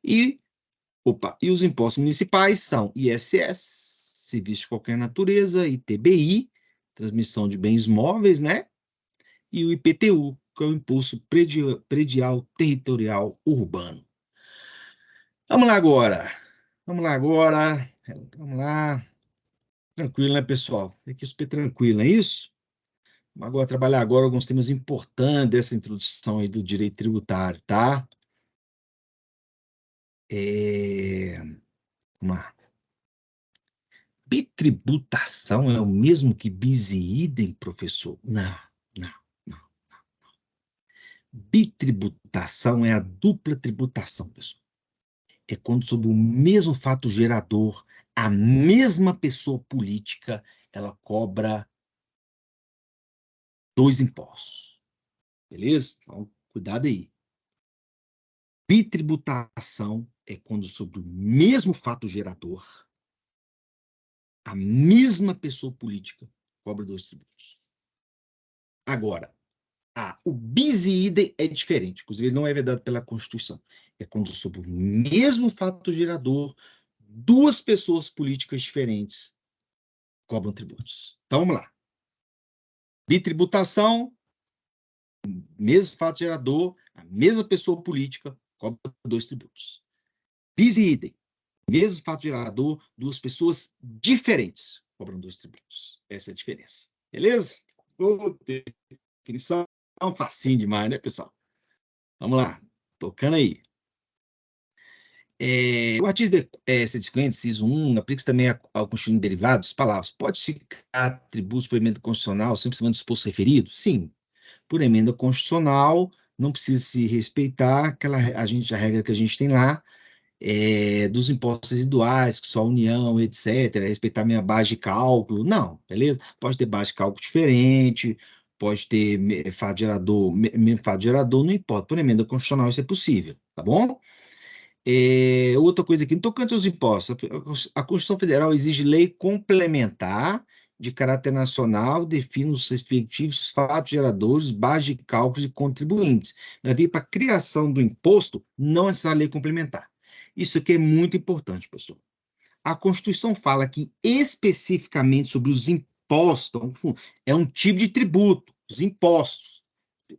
E os impostos municipais são ISS, Serviço de Qualquer Natureza, ITBI, Transmissão de Bens Móveis, né? E o IPTU, que é o Imposto Predial Territorial Urbano. Vamos lá agora. Vamos lá agora. Vamos lá. Tranquilo, né, pessoal? Aqui super tranquilo, não é isso? Vamos agora trabalhar agora alguns temas importantes dessa introdução aí do direito tributário, tá? Vamos lá. Bitributação é o mesmo que bis e idem, professor? Não, não, não. Bitributação é a dupla tributação, pessoal. É quando, sob o mesmo fato gerador, a mesma pessoa política, ela cobra dois impostos. Beleza? Então, cuidado aí. Bitributação é quando, sobre o mesmo fato gerador, a mesma pessoa política cobra dois tributos. Agora, o bis e idem é diferente, inclusive ele não é vedado pela Constituição. É quando, sobre o mesmo fato gerador, duas pessoas políticas diferentes cobram tributos. Então, vamos lá. Bitributação, mesmo fato gerador, a mesma pessoa política cobra dois tributos. Bis e idem, mesmo fato gerador, duas pessoas diferentes cobram dois tributos. Essa é a diferença. Beleza? Definição facinho demais, né, pessoal? Vamos lá. Tocando aí. O artigo 150, inciso 1, aplica-se também ao constituinte de derivados. Palavras. Pode-se criar tributos por emenda constitucional sem precisar do disposto referido? Sim. Por emenda constitucional, não precisa se respeitar a regra que a gente tem lá, dos impostos residuais, que só a União, etc., respeitar minha base de cálculo. Não, beleza? Pode ter base de cálculo diferente, pode ter fato gerador, fato gerador, não importa. Por emenda constitucional isso é possível, tá bom? Outra coisa aqui, no tocante aos impostos, a Constituição Federal exige lei complementar de caráter nacional, define os respectivos fatos geradores, base de cálculos e contribuintes. Para a criação do imposto, não é necessária lei complementar. Isso aqui é muito importante, pessoal. A Constituição fala que especificamente sobre os impostos, é um tipo de tributo, os impostos.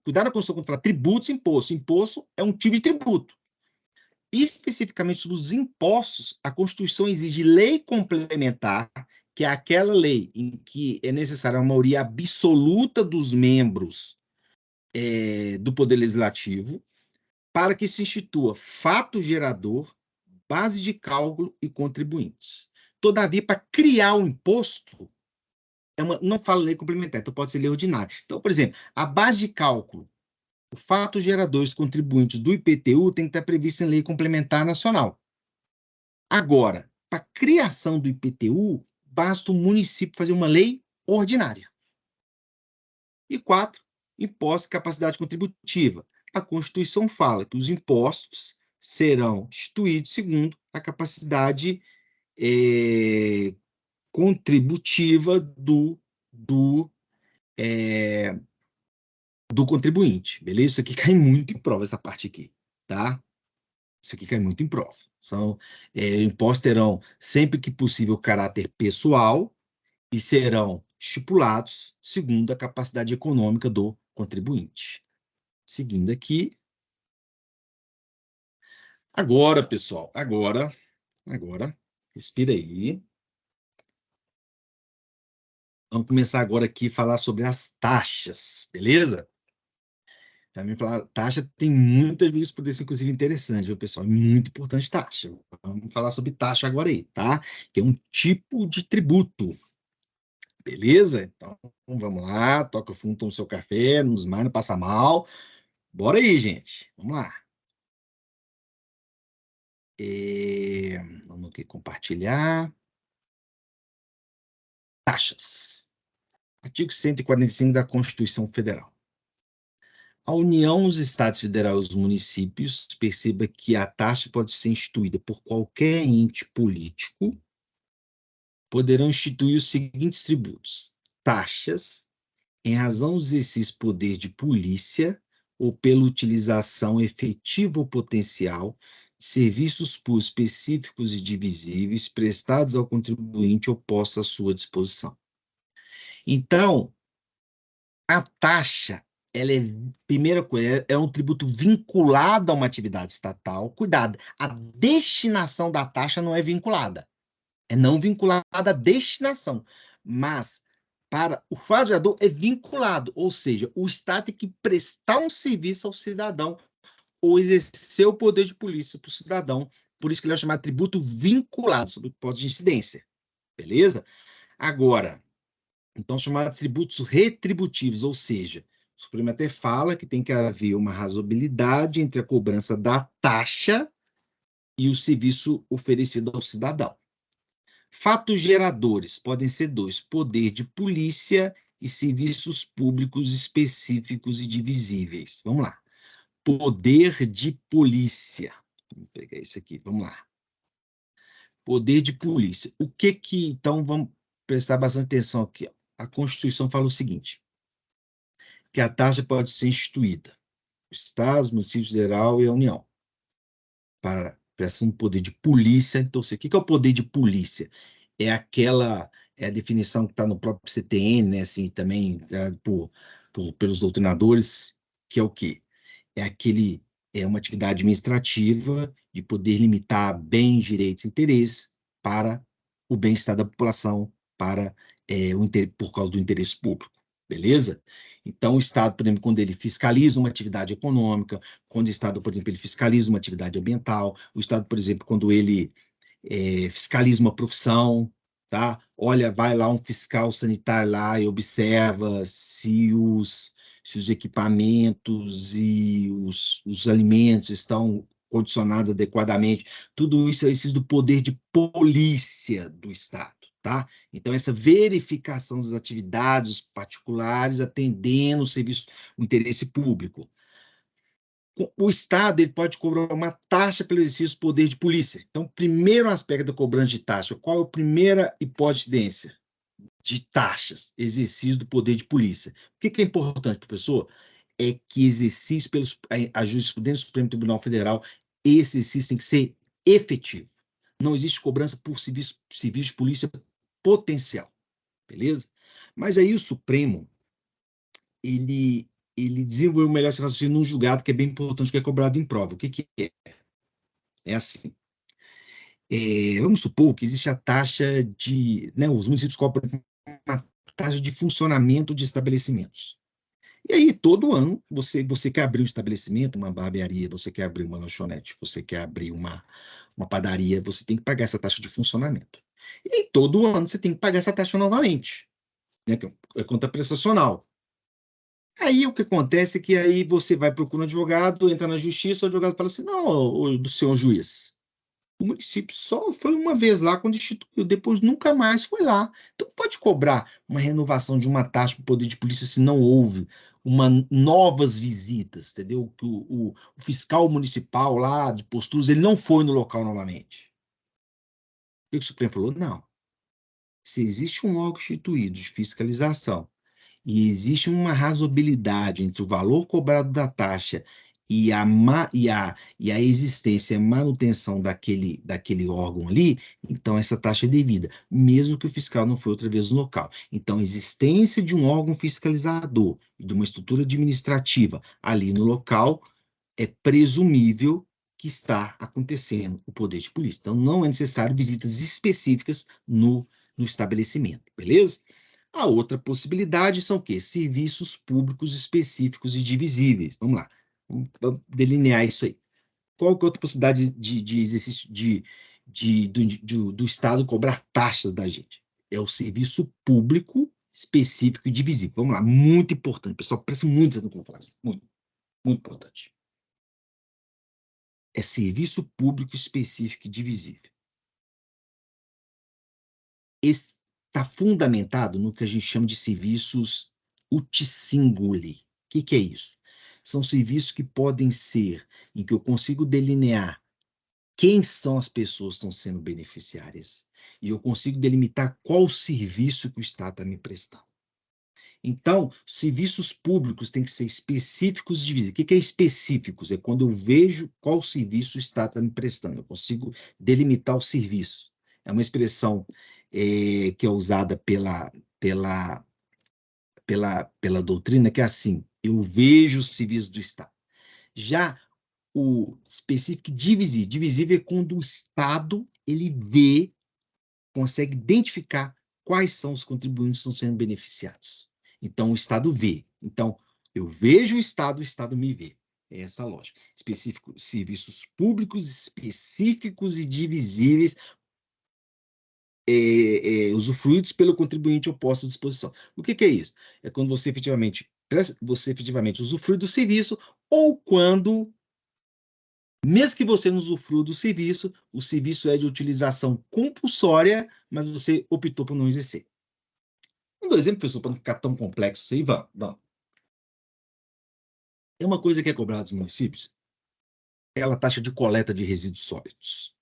Cuidado com a Constituição quando fala tributos e impostos. Imposto é um tipo de tributo. Especificamente sobre os impostos, a Constituição exige lei complementar, que é aquela lei em que é necessária a maioria absoluta dos membros do Poder Legislativo, para que se institua fato gerador, base de cálculo e contribuintes. Todavia, para criar o imposto, não fala lei complementar, então pode ser lei ordinária. Então, por exemplo, a base de cálculo, o fato gerador e os contribuintes do IPTU tem que estar previsto em lei complementar nacional. Agora, para a criação do IPTU, basta o município fazer uma lei ordinária. E 4, imposto de capacidade contributiva. A Constituição fala que os impostos serão instituídos segundo a capacidade contributiva do contribuinte, beleza? Isso aqui cai muito em prova, essa parte aqui, tá? Isso aqui cai muito em prova. Impostos terão, sempre que possível, caráter pessoal e serão estipulados segundo a capacidade econômica do contribuinte. Seguindo aqui. Agora, pessoal, agora, respira aí. Vamos começar agora aqui a falar sobre as taxas, beleza? Também falar, taxa tem muitas jurisprudência, inclusive, interessante, viu, pessoal? Muito importante taxa. Vamos falar sobre taxa agora aí, tá? Que é um tipo de tributo, beleza? Então, vamos lá, toca fundo, toma o seu café, não desmaia, não passa mal. Bora aí, gente. Vamos lá. Vamos aqui compartilhar. Taxas. Artigo 145 da Constituição Federal. A União, os Estados Federais e os municípios, perceba que a taxa pode ser instituída por qualquer ente político, poderão instituir os seguintes tributos: taxas, em razão do exercício poder de polícia ou pela utilização efetiva ou potencial de serviços públicos específicos e divisíveis prestados ao contribuinte ou postos à sua disposição. Então, a taxa, ela é, primeira coisa, é um tributo vinculado a uma atividade estatal. Cuidado, a destinação da taxa não é vinculada. É não vinculada à destinação. Mas, para o faseador, é vinculado. Ou seja, o Estado tem que prestar um serviço ao cidadão ou exercer o poder de polícia para o cidadão. Por isso que ele é chamado tributo vinculado, sobre o imposto de incidência. Beleza? Agora, então, chamados tributos retributivos, ou seja, o Supremo até fala que tem que haver uma razoabilidade entre a cobrança da taxa e o serviço oferecido ao cidadão. Fatos geradores podem ser dois: poder de polícia e serviços públicos específicos e divisíveis. Vamos lá. Poder de polícia. Vou pegar isso aqui, vamos lá. Poder de polícia. O que que, então, vamos prestar bastante atenção aqui. Ó. A Constituição fala o seguinte: que a taxa pode ser instituída, Estados, municípios federal e a União, para prestação do poder de polícia. Então, o que é o poder de polícia? É a definição que está no próprio CTN, né, assim, também pelos doutrinadores, que é o quê? É uma atividade administrativa de poder limitar bens, direitos e interesses para o bem-estar da população, por causa do interesse público, beleza? Então, o Estado, por exemplo, quando ele fiscaliza uma atividade econômica, quando o Estado, por exemplo, ele fiscaliza uma atividade ambiental, o Estado, por exemplo, quando ele fiscaliza uma profissão, tá? Olha, vai lá um fiscal sanitário lá e observa se os equipamentos e os alimentos estão condicionados adequadamente. Tudo isso é exercício do poder de polícia do Estado, tá? Então, essa verificação das atividades particulares atendendo o serviço, o interesse público. O Estado ele pode cobrar uma taxa pelo exercício do poder de polícia. Então, primeiro aspecto da cobrança de taxa, qual é a primeira hipótese de incidência? De taxas, exercício do poder de polícia. O que é importante, professor? É que exercício a jurisprudência do Supremo Tribunal Federal, esse exercício tem que ser efetivo. Não existe cobrança por serviço de polícia potencial, beleza? Mas aí o Supremo, ele, ele desenvolveu melhor esse raciocínio num julgado que é bem importante, que é cobrado em prova. O que é? É assim, vamos supor que existe a taxa de, né, os municípios cobram uma taxa de funcionamento de estabelecimentos. E aí, todo ano, você quer abrir um estabelecimento, uma barbearia, você quer abrir uma lanchonete, você quer abrir uma padaria, você tem que pagar essa taxa de funcionamento. E aí, todo ano, você tem que pagar essa taxa novamente, né, que é conta prestacional. Aí, o que acontece é que aí você vai procurar um advogado, entra na justiça, o advogado fala assim, não, do senhor juiz, o município só foi uma vez lá quando instituiu, depois nunca mais foi lá. Então, pode cobrar uma renovação de uma taxa para o poder de polícia se não houve novas visitas, entendeu? Que o fiscal municipal lá de Posturas, ele não foi no local novamente. O que o Supremo falou? Não. Se existe um órgão instituído de fiscalização e existe uma razoabilidade entre o valor cobrado da taxa e a existência e a manutenção daquele órgão ali, então essa taxa é devida, mesmo que o fiscal não foi outra vez no local. Então, a existência de um órgão fiscalizador e de uma estrutura administrativa ali no local é presumível que está acontecendo o poder de polícia. Então, não é necessário visitas específicas no estabelecimento, beleza? A outra possibilidade são o quê? Serviços públicos específicos e divisíveis. Vamos lá, vamos delinear isso aí. Qual que é outra possibilidade de exercício do Estado cobrar taxas da gente? É o serviço público específico e divisível. Vamos lá, muito importante. Pessoal, presta muito atenção no que eu vou falar. Muito, muito importante. É serviço público específico e divisível. Está fundamentado no que a gente chama de serviços ut singuli. O que é isso? São serviços que podem ser, em que eu consigo delinear quem são as pessoas que estão sendo beneficiárias e eu consigo delimitar qual serviço que o Estado está me prestando. Então, serviços públicos têm que ser específicos e divisíveis. O que é específicos? É quando eu vejo qual serviço o Estado está me prestando. Eu consigo delimitar o serviço. É uma expressão que é usada pela doutrina, que é assim: eu vejo o serviço do Estado. Já o específico divisível. Divisível é quando o Estado ele vê, consegue identificar quais são os contribuintes que estão sendo beneficiados. Então, o Estado vê. Então, eu vejo o Estado me vê. É essa a lógica. Específico, serviços públicos específicos e divisíveis, usufruídos pelo contribuinte ou posto à disposição. O que é isso? É quando você efetivamente usufrui do serviço ou quando, mesmo que você não usufrua do serviço, o serviço é de utilização compulsória, mas você optou por não exercer. Um exemplo, exemplos, pessoal, para não ficar tão complexo isso aí, vamos. É uma coisa que é cobrada dos municípios, é a taxa de coleta de resíduos sólidos.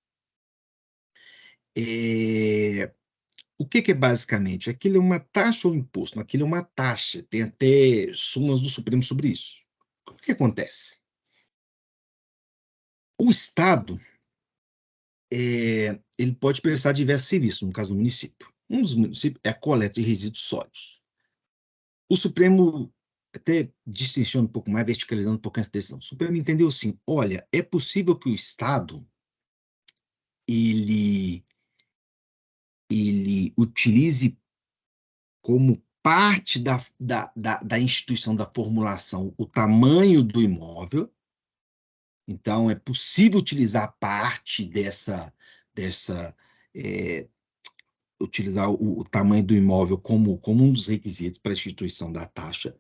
O que é basicamente? Aquilo é uma taxa ou imposto? Aquilo é uma taxa, tem até súmulas do Supremo sobre isso. O que acontece? O Estado, ele pode prestar diversos serviços, no caso do município. Um dos municípios é a coleta de resíduos sólidos. O Supremo até distensiona um pouco mais, verticalizando um pouco essa decisão. O Supremo entendeu assim: olha, é possível que o Estado ele, ele utilize como parte da instituição da formulação o tamanho do imóvel. Então, é possível utilizar parte dessa é, utilizar o tamanho do imóvel como um dos requisitos para a instituição da taxa.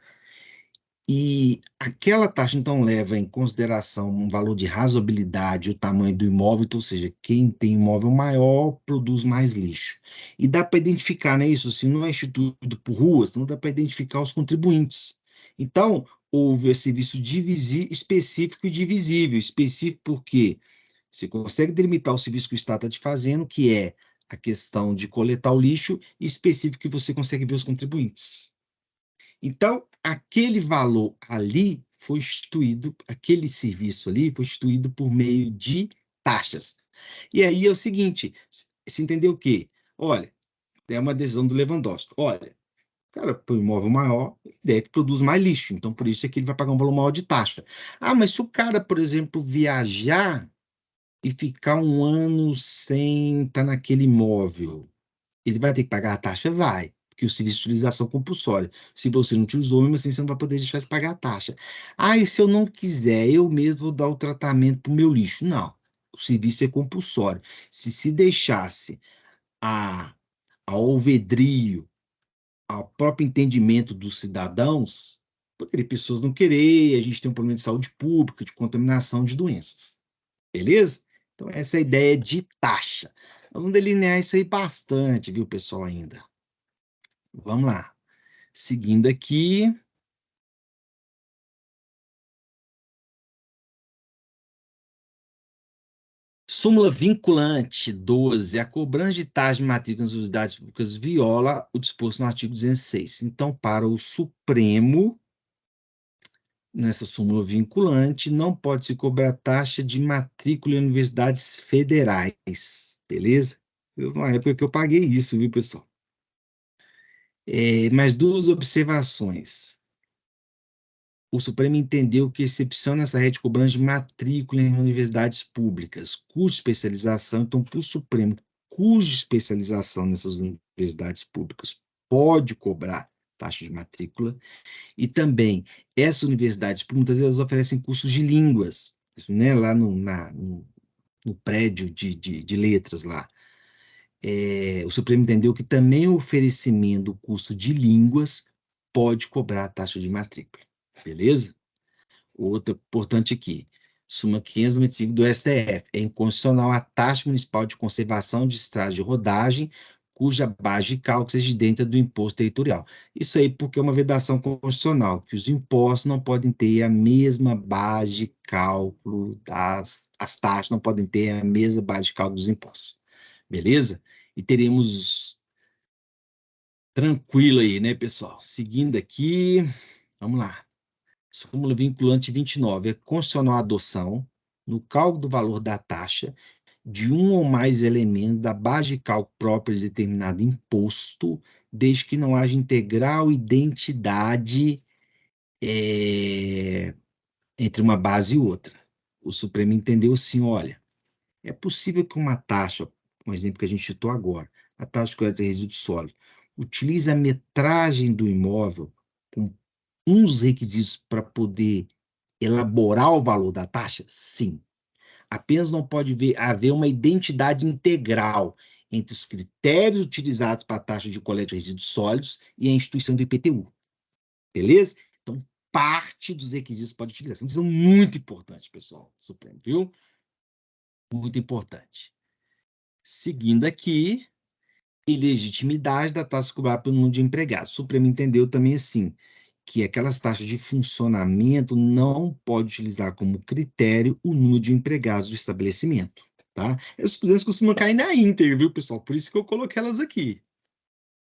E aquela taxa, então, leva em consideração um valor de razoabilidade, o tamanho do imóvel, então, ou seja, quem tem imóvel maior produz mais lixo. E dá para identificar, né, isso, se não é instituído por ruas, não dá para identificar os contribuintes. Então, houve esse serviço específico e divisível. Específico porque você consegue delimitar o serviço que o Estado está te fazendo, que é a questão de coletar o lixo, e específico que você consegue ver os contribuintes. Então, aquele valor ali foi instituído, aquele serviço ali foi instituído por meio de taxas. E aí é o seguinte, se entendeu o quê? Olha, é uma decisão do Lewandowski. Olha, cara, para o imóvel maior, deve produzir mais lixo, então por isso é que ele vai pagar um valor maior de taxa. Ah, mas se o cara, por exemplo, viajar e ficar um ano sem estar naquele imóvel, ele vai ter que pagar a taxa? Vai, porque o serviço de utilização compulsória. Se você não utilizou, mesmo assim você não vai poder deixar de pagar a taxa. Ah, e se eu não quiser, eu mesmo vou dar o tratamento para o meu lixo? Não, o serviço é compulsório. Se deixasse a, ao alvedrio, ao próprio entendimento dos cidadãos, poderia pessoas não querer, a gente tem um problema de saúde pública, de contaminação de doenças. Beleza? Então, essa é a ideia de taxa. Nós vamos delinear isso aí bastante, viu, pessoal, ainda. Vamos lá. Seguindo aqui. Súmula vinculante 12. A cobrança de taxa de matrícula nas unidades públicas viola o disposto no artigo 206. Então, para o Supremo, nessa súmula vinculante, não pode se cobrar taxa de matrícula em universidades federais. Beleza? Uma época que eu paguei isso, viu, pessoal? Mais duas observações. O Supremo entendeu que excepciona essa rede de cobrança de matrícula em universidades públicas, cuja especialização, então, para o Supremo, cuja especialização nessas universidades públicas pode cobrar taxa de matrícula, e também essas universidades, por muitas vezes, oferecem cursos de línguas, né, lá no prédio de letras lá. O Supremo entendeu que também o oferecimento do curso de línguas pode cobrar a taxa de matrícula, beleza? Outra importante aqui, súmula 595 do STF, é inconstitucional a taxa municipal de conservação de estradas de rodagem, cuja base de cálculo seja dentro do imposto territorial. Isso aí porque é uma vedação constitucional, que os impostos não podem ter a mesma base de cálculo as taxas não podem ter a mesma base de cálculo dos impostos. Beleza? E teremos tranquilo aí, né, pessoal? Seguindo aqui, vamos lá. Súmula vinculante 29. É constitucional a adoção, no cálculo do valor da taxa, de um ou mais elementos da base de cálculo própria de determinado imposto, desde que não haja integral identidade entre uma base e outra. O Supremo entendeu assim, olha, é possível que uma taxa, um exemplo que a gente citou agora, a taxa de coleta de resíduo sólido, utilize a metragem do imóvel com uns requisitos para poder elaborar o valor da taxa? Sim. Apenas não pode haver uma identidade integral entre os critérios utilizados para a taxa de coleta de resíduos sólidos e a instituição do IPTU. Beleza? Então, parte dos requisitos pode utilizar. Isso é muito importante, pessoal, Supremo, viu? Muito importante. Seguindo aqui, ilegitimidade da taxa cobrada pelo número de empregados. O Supremo entendeu também assim, que aquelas taxas de funcionamento não pode utilizar como critério o número de empregados do estabelecimento, tá? Essas coisas costumam cair na íntegra, viu, pessoal? Por isso que eu coloquei elas aqui.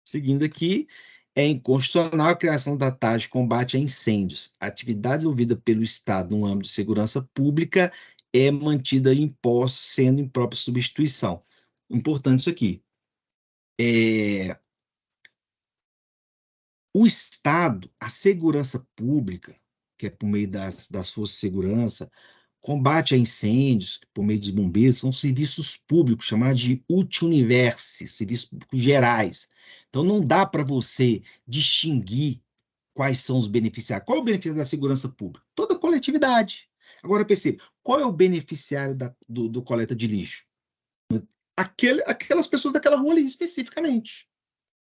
Seguindo aqui, é inconstitucional a criação da taxa de combate a incêndios. A atividade desenvolvida pelo Estado no âmbito de segurança pública é mantida em posse, sendo em própria substituição. Importante isso aqui. O Estado, a segurança pública, que é por meio das forças de segurança, combate a incêndios, por meio dos bombeiros, são serviços públicos, chamados de utiuniverse, serviços públicos gerais. Então, não dá para você distinguir quais são os beneficiários. Qual é o beneficiário da segurança pública? Toda a coletividade. Agora, perceba, qual é o beneficiário do coleta de lixo? Aquelas pessoas daquela rua ali, especificamente.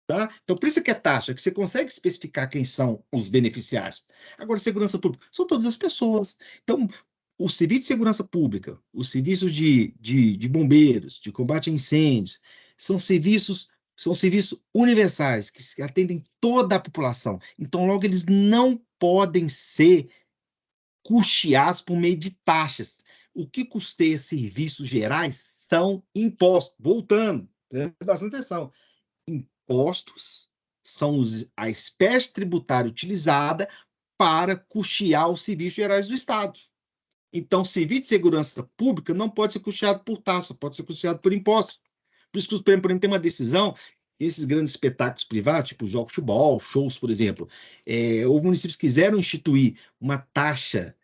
Tá? Então, por isso que é taxa, que você consegue especificar quem são os beneficiários. Agora, segurança pública, são todas as pessoas. Então, o serviço de segurança pública, o serviço de bombeiros, de combate a incêndios, são serviços universais, que atendem toda a população. Então, logo, eles não podem ser custeados por meio de taxas. O que custeia serviços gerais são impostos. Voltando, presta bastante atenção. Impostos são a espécie tributária utilizada para custear os serviços gerais do Estado. Então, serviço de segurança pública não pode ser custeado por taxa, pode ser custeado por impostos. Por isso que o Supremo, por exemplo, tem uma decisão, esses grandes espetáculos privados, tipo jogos de futebol, shows, por exemplo, houve municípios que quiseram instituir uma taxa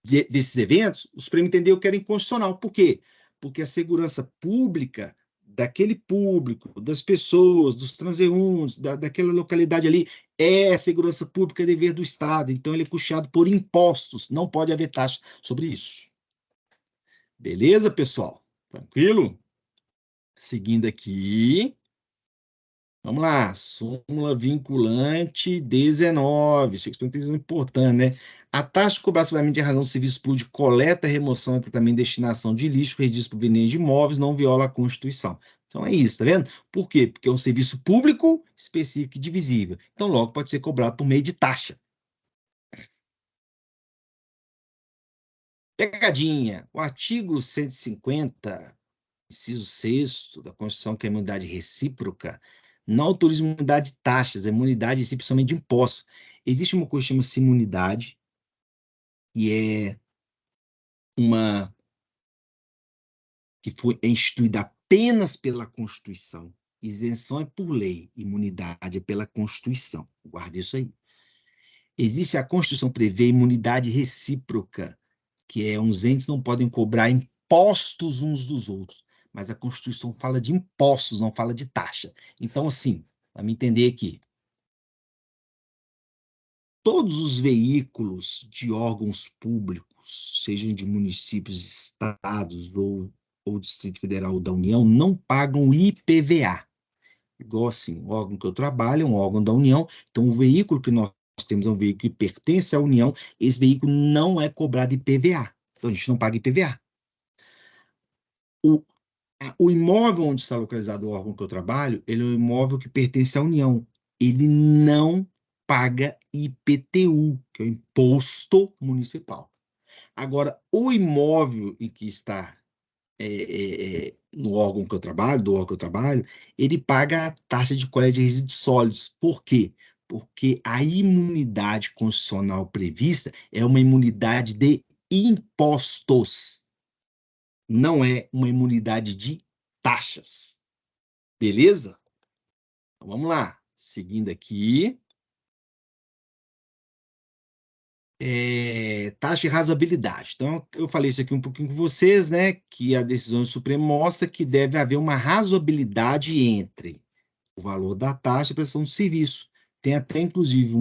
desses eventos, o Supremo entendeu que era inconstitucional. Por quê? Porque a segurança pública daquele público, das pessoas, dos transeuntes, daquela localidade ali, é a segurança pública, é dever do Estado. Então, ele é custeado por impostos. Não pode haver taxa sobre isso. Beleza, pessoal? Tranquilo? Seguindo aqui. Vamos lá, súmula vinculante 19. Isso é importante, né? A taxa cobrada somente em razão do serviço público de coleta, remoção, tratamento e destinação de lixo, registro proveniente de imóveis, não viola a Constituição. Então é isso, tá vendo? Por quê? Porque é um serviço público específico e divisível. Então, logo, pode ser cobrado por meio de taxa. Pegadinha. O artigo 150, inciso 6º da Constituição, que é a imunidade recíproca, não autoriza imunidade de taxas, é imunidade recíproca somente de impostos. Existe uma coisa que chama-se imunidade, que é uma que foi instituída apenas pela Constituição. Isenção é por lei, imunidade é pela Constituição. Guarde isso aí. Existe a Constituição prevê imunidade recíproca, que é uns entes não podem cobrar impostos uns dos outros, mas a Constituição fala de impostos, não fala de taxa. Então, assim, Para me entender aqui. Todos os veículos de órgãos públicos, sejam de municípios, estados ou Distrito Federal ou da União, não pagam IPVA. Igual assim, o órgão que eu trabalho é um órgão da União, então o veículo que nós temos é um veículo que pertence à União, esse veículo não é cobrado IPVA. Então a gente não paga IPVA. O, o imóvel onde está localizado o órgão que eu trabalho, ele é um imóvel que pertence à União. Ele não paga IPTU, que é o Imposto Municipal. Agora, o imóvel em que está no órgão que eu trabalho, do órgão que eu trabalho, ele paga a taxa de coleta de resíduos sólidos. Por quê? Porque a imunidade constitucional prevista é uma imunidade de impostos, não é uma imunidade de taxas. Beleza? Então, vamos lá. Seguindo aqui. Taxa de razoabilidade. Então, eu falei isso aqui um pouquinho com vocês, né? Que a decisão do Supremo mostra que deve haver uma razoabilidade entre o valor da taxa e a prestação do serviço. Tem até, inclusive,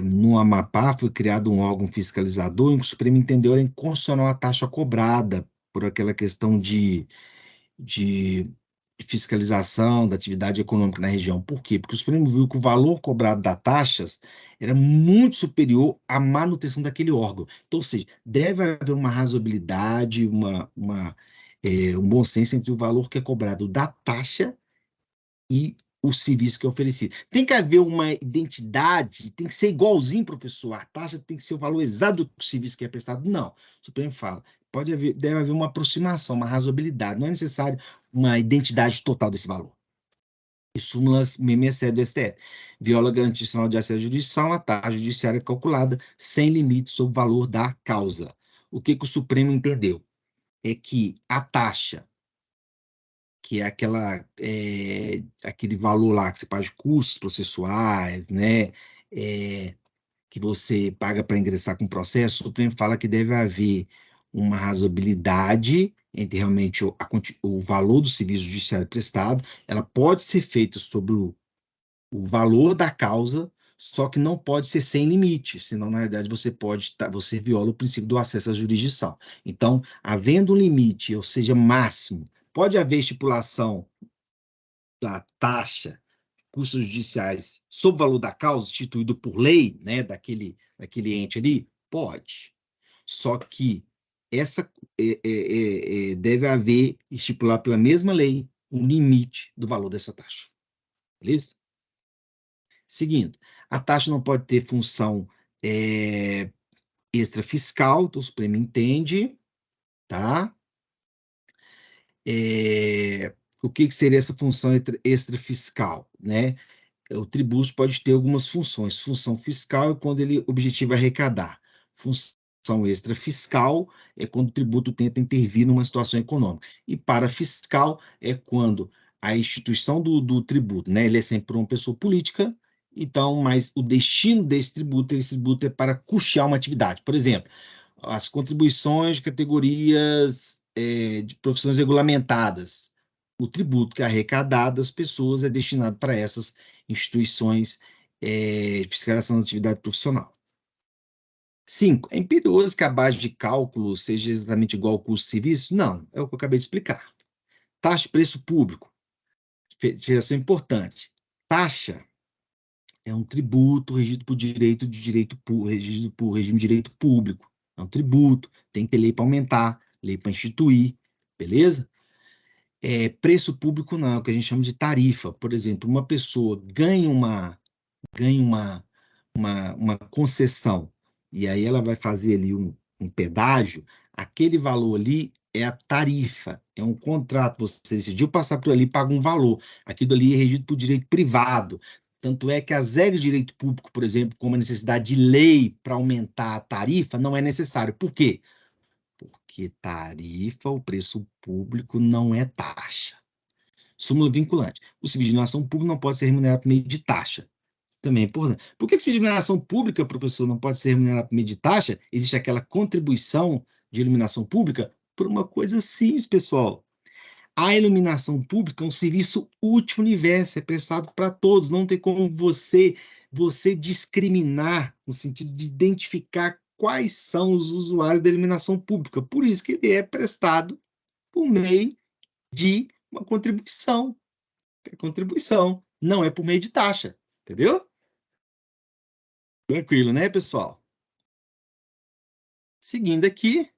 no Amapá foi criado um órgão fiscalizador em que o Supremo entendeu era inconstitucional a taxa cobrada por aquela questão de fiscalização da atividade econômica na região. Por quê? Porque o Supremo viu que o valor cobrado das taxas era muito superior à manutenção daquele órgão. Então, ou seja, deve haver uma razoabilidade, um bom senso entre o valor que é cobrado da taxa e o serviço que é oferecido. Tem que haver uma identidade, tem que ser igualzinho, professor. A taxa tem que ser o valor exato do serviço que é prestado. Não. O Supremo fala, deve haver uma aproximação, uma razoabilidade. Não é necessário uma identidade total desse valor. E súmula 667 do STF. Viola a garantia nacional de acesso à jurisdição, a taxa judiciária é calculada sem limite sobre o valor da causa. O que o Supremo entendeu? É que a taxa que é aquele valor lá que você paga de custos processuais, né? Que você paga para ingressar com o processo, o Supremo fala que deve haver uma razoabilidade entre realmente o valor do serviço judiciário prestado, ela pode ser feita sobre o valor da causa, só que não pode ser sem limite, senão, na realidade, você viola o princípio do acesso à jurisdição. Então, havendo um limite, ou seja, máximo, pode haver estipulação da taxa, custos judiciais, sob o valor da causa, instituído por lei, né, daquele ente ali? Pode. Só que essa deve haver, estipular pela mesma lei, um limite do valor dessa taxa. Beleza? Seguindo, a taxa não pode ter função extrafiscal, então o Supremo entende, tá? O que seria essa função extrafiscal, né? O tributo pode ter algumas funções. Função fiscal é quando ele objetiva arrecadar. Função extrafiscal é quando o tributo tenta intervir numa situação econômica. E parafiscal é quando a instituição do tributo, né, ele é sempre por uma pessoa política, então, mas o destino desse tributo é para custear uma atividade. Por exemplo, as contribuições de categorias de profissões regulamentadas. O tributo que é arrecadado das pessoas é destinado para essas instituições de fiscalização da atividade profissional. 5. É imperioso que a base de cálculo seja exatamente igual ao custo de serviço? Não, é o que eu acabei de explicar. Taxa de preço público. Diferenciação importante. Taxa é um tributo regido por regido por regime de direito público. É um tributo, tem que ter lei para aumentar, lei para instituir, beleza? Preço público não, é o que a gente chama de tarifa. Por exemplo, uma pessoa ganha uma concessão, e aí ela vai fazer ali um pedágio, aquele valor ali é a tarifa, é um contrato, você decidiu passar por ali, paga um valor, aquilo ali é regido por direito privado, tanto é que as regras de direito público, por exemplo, como a necessidade de lei para aumentar a tarifa, não é necessário. Por quê? Porque tarifa, o preço público não é taxa. Súmula vinculante. O serviço de iluminação pública não pode ser remunerado por meio de taxa. Também é importante. Por que o serviço de iluminação pública, professor, não pode ser remunerado por meio de taxa? Existe aquela contribuição de iluminação pública por uma coisa simples, pessoal. A iluminação pública é um serviço útil universo, é prestado para todos, não tem como você discriminar, no sentido de identificar quais são os usuários da iluminação pública. Por isso que ele é prestado por meio de uma contribuição. Contribuição, não é por meio de taxa, entendeu? Tranquilo, né, pessoal? Seguindo aqui,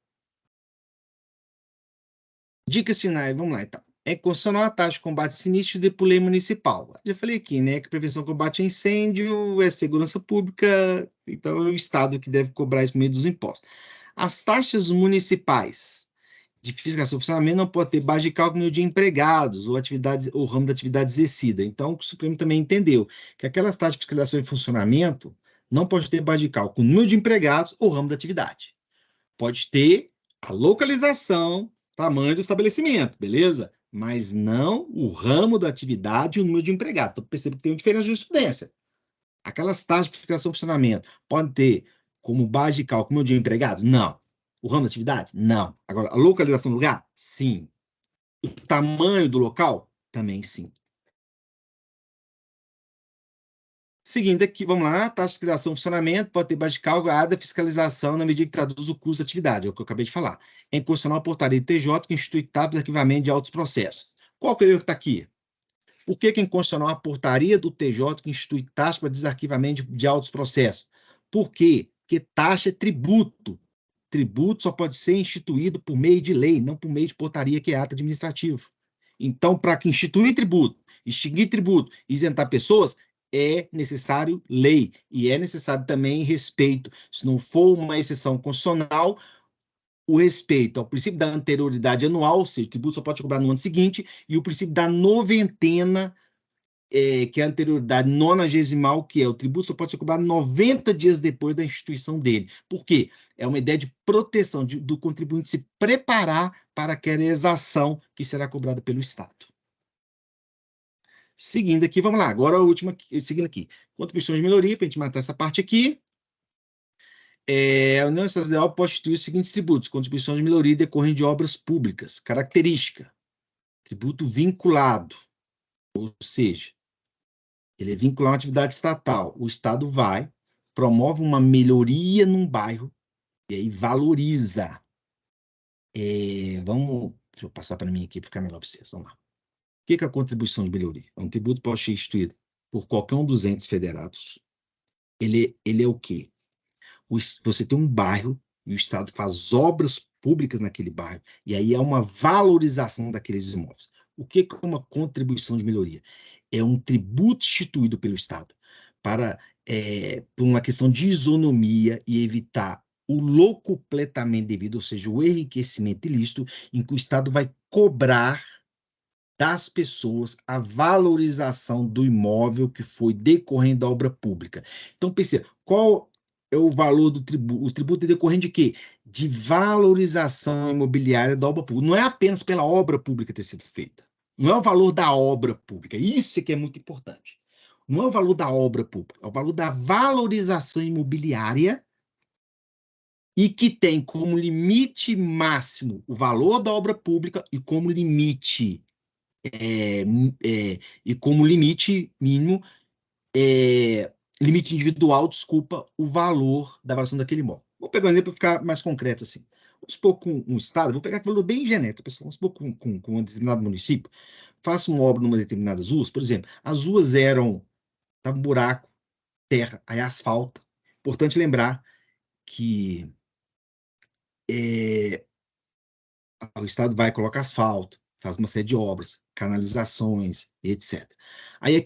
dicas finais, vamos lá, então. É constitucional a taxa de combate a sinistros de por lei municipal. Já falei aqui, né, que prevenção, combate a incêndio é segurança pública, então é o Estado que deve cobrar isso por meio dos impostos. As taxas municipais de fiscalização e funcionamento não pode ter base de cálculo de empregados ou atividades ou ramo da atividade exercida. Então, o Supremo também entendeu que aquelas taxas de fiscalização e funcionamento não pode ter base de cálculo número de empregados ou ramo da atividade. Pode ter a localização, tamanho do estabelecimento, beleza? Mas não o ramo da atividade e o número de empregados. Então, perceba que tem uma diferença de jurisprudência. Aquelas taxas de fiscalização e funcionamento podem ter como base de cálculo o número de empregados? Não. O ramo da atividade? Não. Agora, a localização do lugar? Sim. O tamanho do local? Também sim. Seguindo aqui, vamos lá, taxa de criação e funcionamento pode ter base de cálculo a área da fiscalização na medida que traduz o custo da atividade, é o que eu acabei de falar. É inconstitucional a portaria do TJ que institui tabela de arquivamento de autos processos. Qual que é o erro que está aqui? Por que é inconstitucional a portaria do TJ que institui taxa para desarquivamento de autos processos? Por quê? Porque taxa é tributo. Tributo só pode ser instituído por meio de lei, não por meio de portaria, que é ato administrativo. Então, para que instituir tributo, extinguir tributo, isentar pessoas, é necessário lei e é necessário também respeito. Se não for uma exceção constitucional, o respeito ao princípio da anterioridade anual, ou seja, o tributo só pode cobrar no ano seguinte, e o princípio da noventena, que é a anterioridade nonagesimal, que é o tributo só pode ser cobrado 90 dias depois da instituição dele. Por quê? É uma ideia de proteção do contribuinte se preparar para aquela exação que será cobrada pelo Estado. Seguindo aqui, vamos lá. Agora a última, seguindo aqui. Contribuições de melhoria, para a gente matar essa parte aqui. A União Estadual pode instituir os seguintes tributos: contribuições de melhoria decorrentes de obras públicas. Característica: tributo vinculado, ou seja, ele é vinculado a uma atividade estatal. O Estado vai, promove uma melhoria num bairro e aí valoriza. Deixa eu passar para mim aqui para ficar melhor para vocês. Vamos lá. O que é a contribuição de melhoria? É um tributo que pode ser instituído por qualquer um dos entes federados. Ele é o quê? Você tem um bairro e o Estado faz obras públicas naquele bairro, e aí há uma valorização daqueles imóveis. O que é uma contribuição de melhoria? É um tributo instituído pelo Estado por uma questão de isonomia e evitar o locupletamento devido, ou seja, o enriquecimento ilícito, em que o Estado vai cobrar das pessoas a valorização do imóvel que foi decorrente da obra pública. Então, pense, qual é o valor do tributo? O tributo é decorrente de quê? De valorização imobiliária da obra pública. Não é apenas pela obra pública ter sido feita. Não é o valor da obra pública. Isso é que é muito importante. Não é o valor da obra pública, é o valor da valorização imobiliária e que tem como limite máximo o valor da obra pública e como limite e como limite mínimo, limite individual, desculpa, o valor da avaliação daquele imóvel. Vou pegar um exemplo para ficar mais concreto assim. Vamos supor com um estado, vou pegar um valor bem genérico, pessoal. Vamos supor com um determinado município, faça uma obra numa determinadas ruas, por exemplo, as ruas tava um buraco, terra, aí asfalto. Importante lembrar que o Estado vai colocar asfalto, faz uma série de obras, canalizações, etc. Aí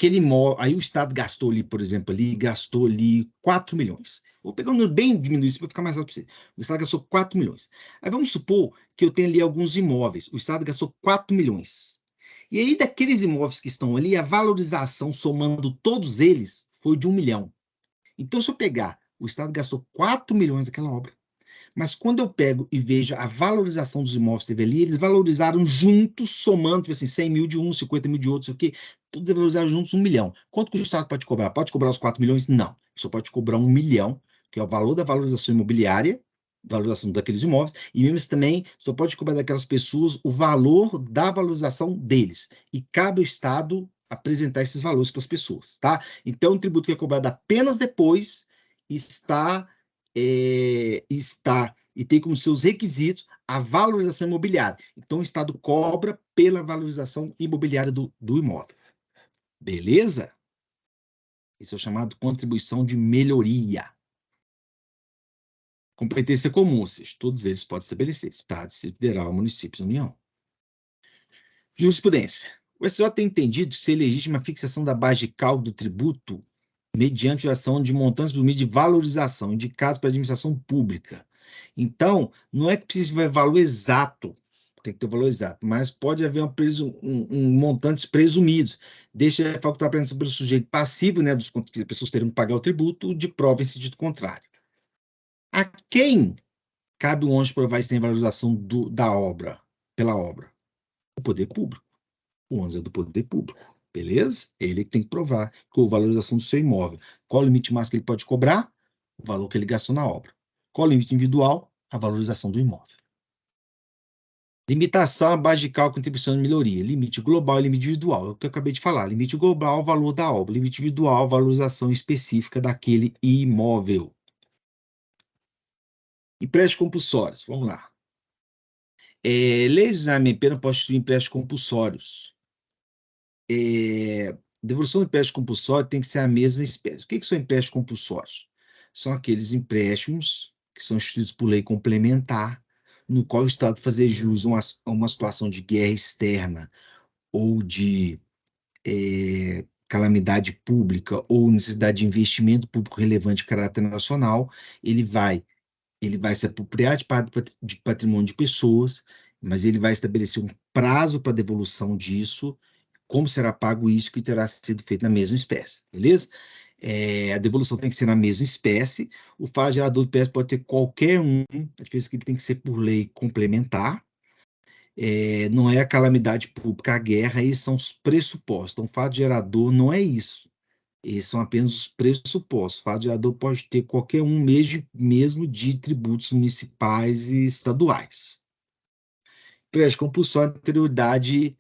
o Estado gastou ali, por exemplo, gastou ali 4 milhões. Vou pegar um número bem diminuído para ficar mais rápido para você. O Estado gastou 4 milhões. Aí vamos supor que eu tenho ali alguns imóveis. O Estado gastou 4 milhões. E aí, daqueles imóveis que estão ali, a valorização, somando todos eles, foi de 1 milhão. Então, se eu pegar, o Estado gastou 4 milhões naquela obra. Mas quando eu pego e vejo a valorização dos imóveis que teve ali, eles valorizaram juntos, somando, tipo assim, 100 mil de um, 50 mil de outro, sei o quê, tudo valorizaram juntos 1 milhão. Quanto que o Estado pode cobrar? Pode cobrar os 4 milhões? Não. Só pode cobrar 1 milhão, que é o valor da valorização imobiliária, valorização daqueles imóveis, e mesmo assim também só pode cobrar daquelas pessoas o valor da valorização deles. E cabe ao Estado apresentar esses valores para as pessoas, tá? Então, o tributo que é cobrado apenas depois está e tem como seus requisitos a valorização imobiliária. Então, o Estado cobra pela valorização imobiliária do imóvel. Beleza? Isso é o chamado contribuição de melhoria. Competência comum, ou seja, todos eles podem estabelecer, Estado, Distrito Federal, municípios, União. Jurisprudência. O STJ tem entendido ser legítima a fixação da base de cálculo do tributo mediante a ação de montantes por meio de valorização indicados para a administração pública. Então, não é que precisa ter valor exato, tem que ter valor exato, mas pode haver montantes presumidos. Deixa facultar a apreensão pelo sujeito passivo, né, dos as pessoas terão que pagar o tributo, de prova em sentido contrário. A quem cabe o ônus provar se tem valorização da obra, pela obra? O poder público. O ônus é do poder público, beleza? Ele que tem que provar que a valorização do seu imóvel. Qual o limite máximo que ele pode cobrar? O valor que ele gastou na obra. Qual o limite individual? A valorização do imóvel. Limitação à base de cálculo, contribuição de melhoria. Limite global e limite individual. É o que eu acabei de falar. Limite global, valor da obra. Limite individual, valorização específica daquele imóvel. Empréstimos compulsórios. Vamos lá. Leis de pena pode instituir empréstimos compulsórios. Devolução de empréstimo compulsório tem que ser a mesma espécie. O que são empréstimos compulsórios? São aqueles empréstimos que são instituídos por lei complementar, no qual o Estado fazer jus a uma situação de guerra externa ou de calamidade pública ou necessidade de investimento público relevante de caráter nacional, ele vai se apropriar de patrimônio de pessoas, mas ele vai estabelecer um prazo para devolução disso, como será pago isso que terá sido feito na mesma espécie, beleza? A devolução tem que ser na mesma espécie, o fato gerador de espécie pode ter qualquer um, a diferença é que ele tem que ser por lei complementar, não é a calamidade pública, a guerra, esses são os pressupostos, então o fato gerador não é isso, esses são apenas os pressupostos, o fato gerador pode ter qualquer um mesmo de tributos municipais e estaduais. Prédio compulsório de anterioridade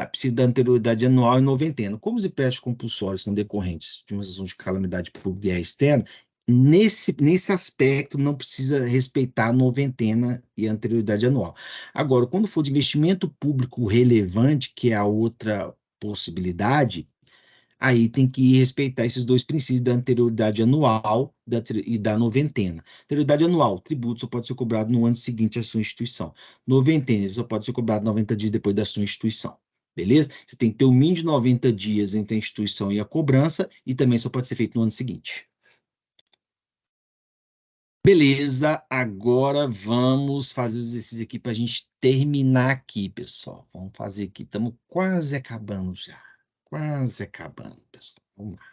precisa da anterioridade anual e noventena. Como os empréstimos compulsórios são decorrentes de uma situação de calamidade pública e externa, nesse aspecto não precisa respeitar a noventena e a anterioridade anual. Agora, quando for de investimento público relevante, que é a outra possibilidade, aí tem que respeitar esses dois princípios da anterioridade anual e da noventena. Anterioridade anual, tributo só pode ser cobrado no ano seguinte à sua instituição. Noventena, ele só pode ser cobrado 90 dias depois da sua instituição. Beleza? Você tem que ter o mínimo de 90 dias entre a instituição e a cobrança, e também só pode ser feito no ano seguinte. Beleza, agora vamos fazer os exercícios aqui para a gente terminar aqui, pessoal. Vamos fazer aqui, estamos quase acabando já. Quase acabando, pessoal. Vamos lá.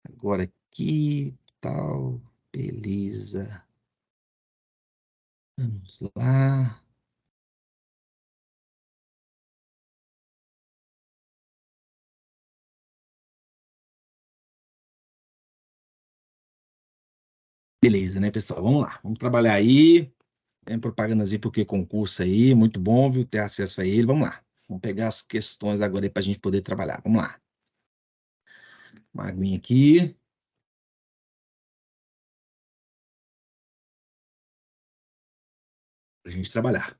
Agora aqui, tal, beleza. Vamos lá. Beleza, né, pessoal? Vamos lá. Vamos trabalhar aí. Tem propagandazinha porque concurso aí, muito bom, viu? Ter acesso a ele. Vamos lá. Vamos pegar as questões agora aí para a gente poder trabalhar. Vamos lá. Uma aguinha aqui. Para a gente trabalhar.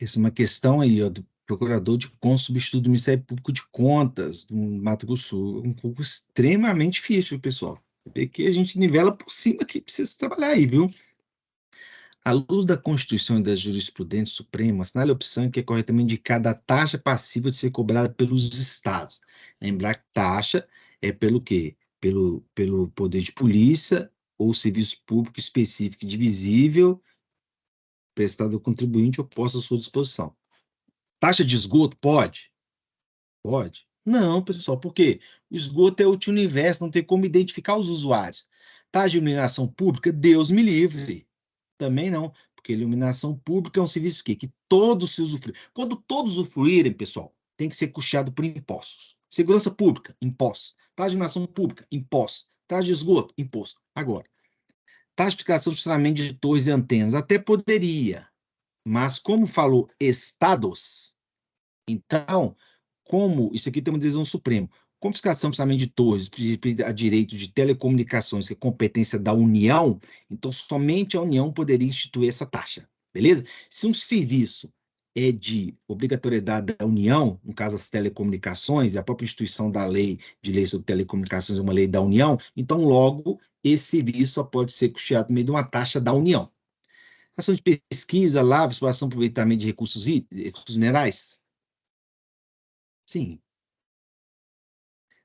Essa é uma questão aí, ó, do procurador de contas substituto do Ministério Público de Contas do Mato Grosso do Sul. Um concurso extremamente difícil, pessoal. Vê que a gente nivela por cima aqui, precisa trabalhar aí, viu? À luz da Constituição e da jurisprudência suprema, assinale a opção que é corretamente indicada a taxa passiva de ser cobrada pelos estados. Lembrar que taxa é pelo quê? Pelo poder de polícia ou serviço público específico divisível prestado ao contribuinte ou posto à sua disposição. Taxa de esgoto pode? Pode. Não, pessoal, por quê? O esgoto é o universo, não tem como identificar os usuários. Taxa de iluminação pública, Deus me livre. Também não, porque iluminação pública é um serviço que todos se usufruem. Quando todos usufruírem, pessoal, tem que ser custeado por impostos. Segurança pública, impostos. Taxa de iluminação pública, impostos. Taxa de esgoto, imposto. Agora, taxa de fixação de funcionamento de torres e antenas, até poderia, mas como falou estados, então, como isso aqui tem uma decisão suprema, como fiscalização de funcionamento de torres, a direito de telecomunicações, que é competência da União, então somente a União poderia instituir essa taxa, beleza? Se um serviço é de obrigatoriedade da União, no caso as telecomunicações, e a própria instituição da lei de lei sobre telecomunicações é uma lei da União, então logo esse serviço só pode ser custeado por meio de uma taxa da União. Ação de pesquisa, lavra, exploração e aproveitamento de recursos minerais? Sim.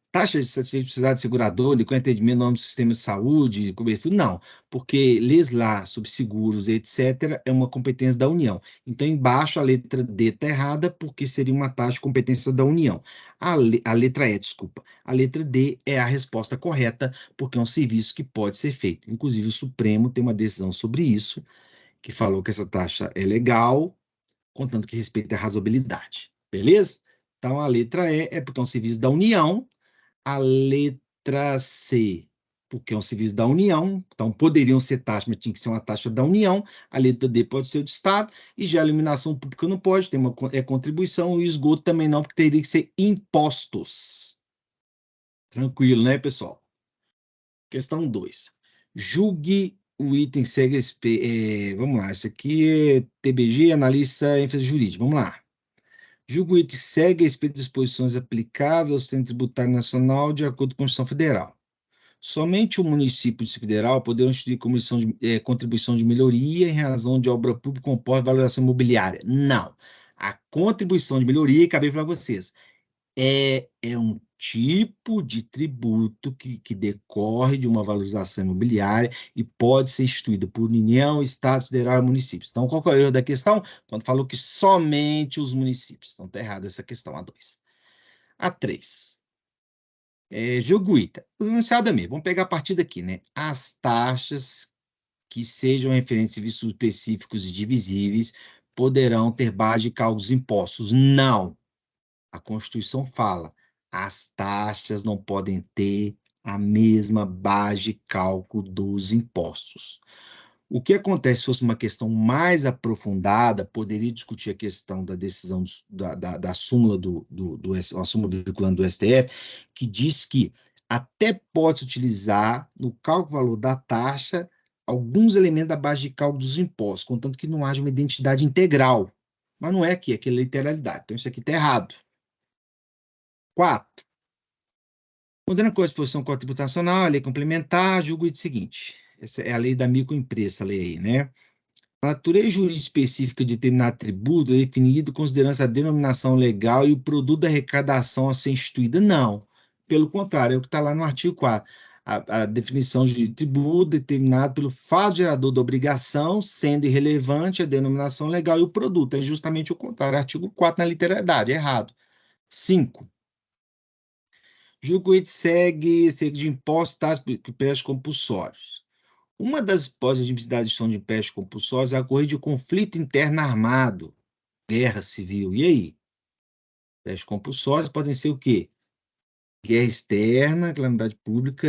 Taxa de satisfeitividade seguradora, com atendimento no âmbito do sistema de saúde, cobertura? Não, porque legislar sobre seguros, etc., é uma competência da União. Então, embaixo, a letra D está errada, porque seria uma taxa de competência da União. A letra E, desculpa. A letra D é a resposta correta, porque é um serviço que pode ser feito. Inclusive, o Supremo tem uma decisão sobre isso, que falou que essa taxa é legal, contanto que respeite a razoabilidade. Beleza? Então, a letra E é porque é um serviço da União. A letra C, porque é um serviço da União, então poderiam ser taxas, mas tinha que ser uma taxa da União. A letra D pode ser do Estado, e já a iluminação pública não pode, tem uma contribuição, e o esgoto também não, porque teria que ser impostos. Tranquilo, né, pessoal? Questão 2. Julgue o item segue. Vamos lá, isso aqui é TBG, analista ênfase jurídica. Vamos lá. Julgo o item segue a respeito de disposições aplicáveis ao Sistema Tributário Nacional de acordo com a Constituição Federal. Somente o município federal poderá instituir contribuição de melhoria em razão de obra pública comporta valorização imobiliária. Não. A contribuição de melhoria, acabei de falar com vocês, é um tipo de tributo que decorre de uma valorização imobiliária e pode ser instituída por União, Estado, Federal e municípios. Então, qual é o erro da questão? Quando falou que somente os municípios. Então, está errada essa questão, A2. A3. Jogo ITA. O enunciado é mesmo. Vamos pegar a partir daqui, né? As taxas que sejam referentes a serviços específicos e divisíveis poderão ter base de cálculos impostos. Não. A Constituição fala, as taxas não podem ter a mesma base de cálculo dos impostos. O que acontece se fosse uma questão mais aprofundada, poderia discutir a questão da decisão da súmula a súmula vinculante do STF, que diz que até pode-se utilizar no cálculo do valor da taxa alguns elementos da base de cálculo dos impostos, contanto que não haja uma identidade integral. Mas não é aqui é literalidade. Então, isso aqui está errado. 4. Considerando que a disposição Código Tributário Nacional, a lei complementar, julgo o seguinte. Essa é a lei da microempresa, essa lei aí, né? A natureza jurídica específica de determinado tributo é definida considerando a denominação legal e o produto da arrecadação a ser instituída. Não. Pelo contrário, é o que está lá no artigo 4. A definição de tributo determinado pelo fato gerador da obrigação, sendo irrelevante a denominação legal e o produto. É justamente o contrário. Artigo 4 na literalidade, errado. 5. Julgo que segue cerca de impostos, taxas e empréstimos compulsórios. Uma das hipóteses de admissibilidade de gestão de empréstimos compulsórios é a ocorrer de conflito interno armado, guerra civil. E aí? Empréstimos compulsórios podem ser o quê? Guerra externa, calamidade pública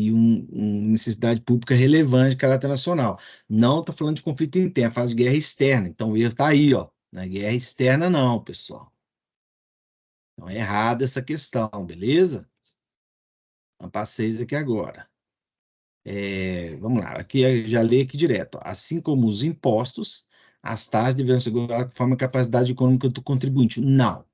uma necessidade pública relevante de caráter nacional. Não está falando de conflito interno, fala de guerra externa. Então o erro está aí, ó. Não é guerra externa, não, pessoal. Então é errada essa questão, beleza? Vamos para 6 aqui agora. Vamos lá, aqui já leio aqui direto. Assim como os impostos, as taxas deverão ser reguladas conforme a capacidade econômica do contribuinte. Não.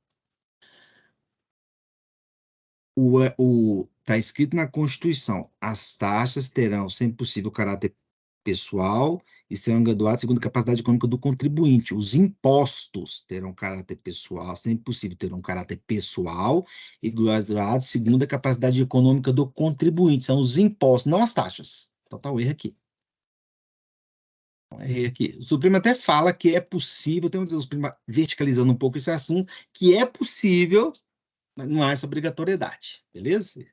Está escrito na Constituição, as taxas terão, sempre possível, caráter pessoal e serão graduadas segundo a capacidade econômica do contribuinte. Os impostos terão caráter pessoal, sempre possível, terão caráter pessoal e graduados segundo a capacidade econômica do contribuinte. São os impostos, não as taxas. Então tá o erro aqui. Errei aqui. O Supremo até fala que é possível, temos o Supremo verticalizando um pouco esse assunto, que é possível, mas não há essa obrigatoriedade, beleza?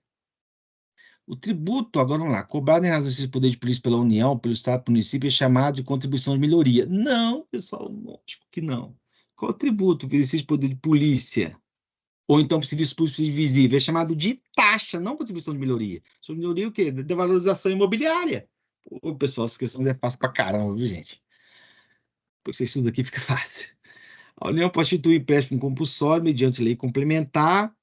O tributo, agora vamos lá, cobrado em razão desse poder de polícia pela União, pelo Estado, pelo município, é chamado de contribuição de melhoria. Não, pessoal, lógico que não. Qual o tributo, exercício de poder de polícia? Ou então para serviço público invisível, é chamado de taxa, não contribuição de melhoria. Sobre melhoria é o quê? Devalorização imobiliária. Ô, pessoal, essa questão é fácil pra caramba, viu, gente? Depois você estuda aqui, fica fácil. A União pode instituir empréstimo compulsório mediante lei complementar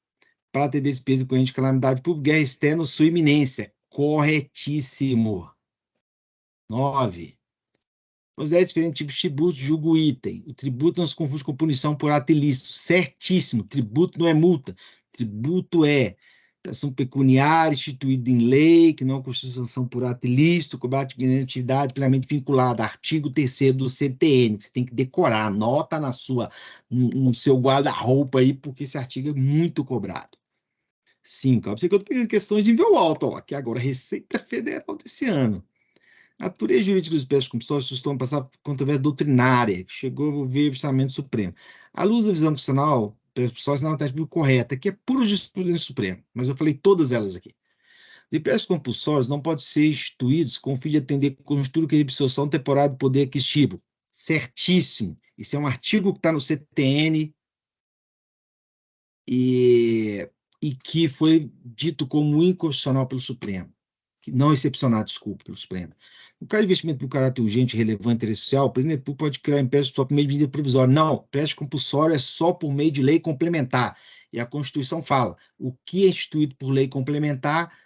para ter despesa corrente de calamidade pública, guerra externa ou sua iminência. Corretíssimo. 9. Considere diferentes tipos de tributo, julga o item. O tributo não se confunde com punição por ato ilícito. Certíssimo. Tributo não é multa. Tributo é ação pecuniária instituída em lei, que não é constituição por ato ilícito, combate a atividade plenamente vinculada. Artigo 3º do CTN, que você tem que decorar. Anota no seu guarda-roupa aí, porque esse artigo é muito cobrado. 5. Ó, você que eu estou pegando questões de nível alto, ó, que agora Receita Federal desse ano. A natureza jurídica dos empréstimos compulsórios costuma passar por controvérsia doutrinária, que chegou a envolver o orçamento supremo. À luz da visão constitucional, pessoal, é uma alternativa correta, que é pura jurisprudência suprema, mas eu falei todas elas aqui. Os empréstimos compulsórios não podem ser instituídos com o fim de atender conjuntura que absorção temporária do poder aquisitivo. Certíssimo. Isso é um artigo que está no CTN e que foi dito como inconstitucional pelo Supremo. Não excepcionado, desculpa, pelo Supremo. No caso de investimento por caráter urgente, relevante, interesse social, o presidente pode criar empréstimo só por meio de medida provisória. Não, empréstimo compulsório é só por meio de lei complementar. E a Constituição fala, o que é instituído por lei complementar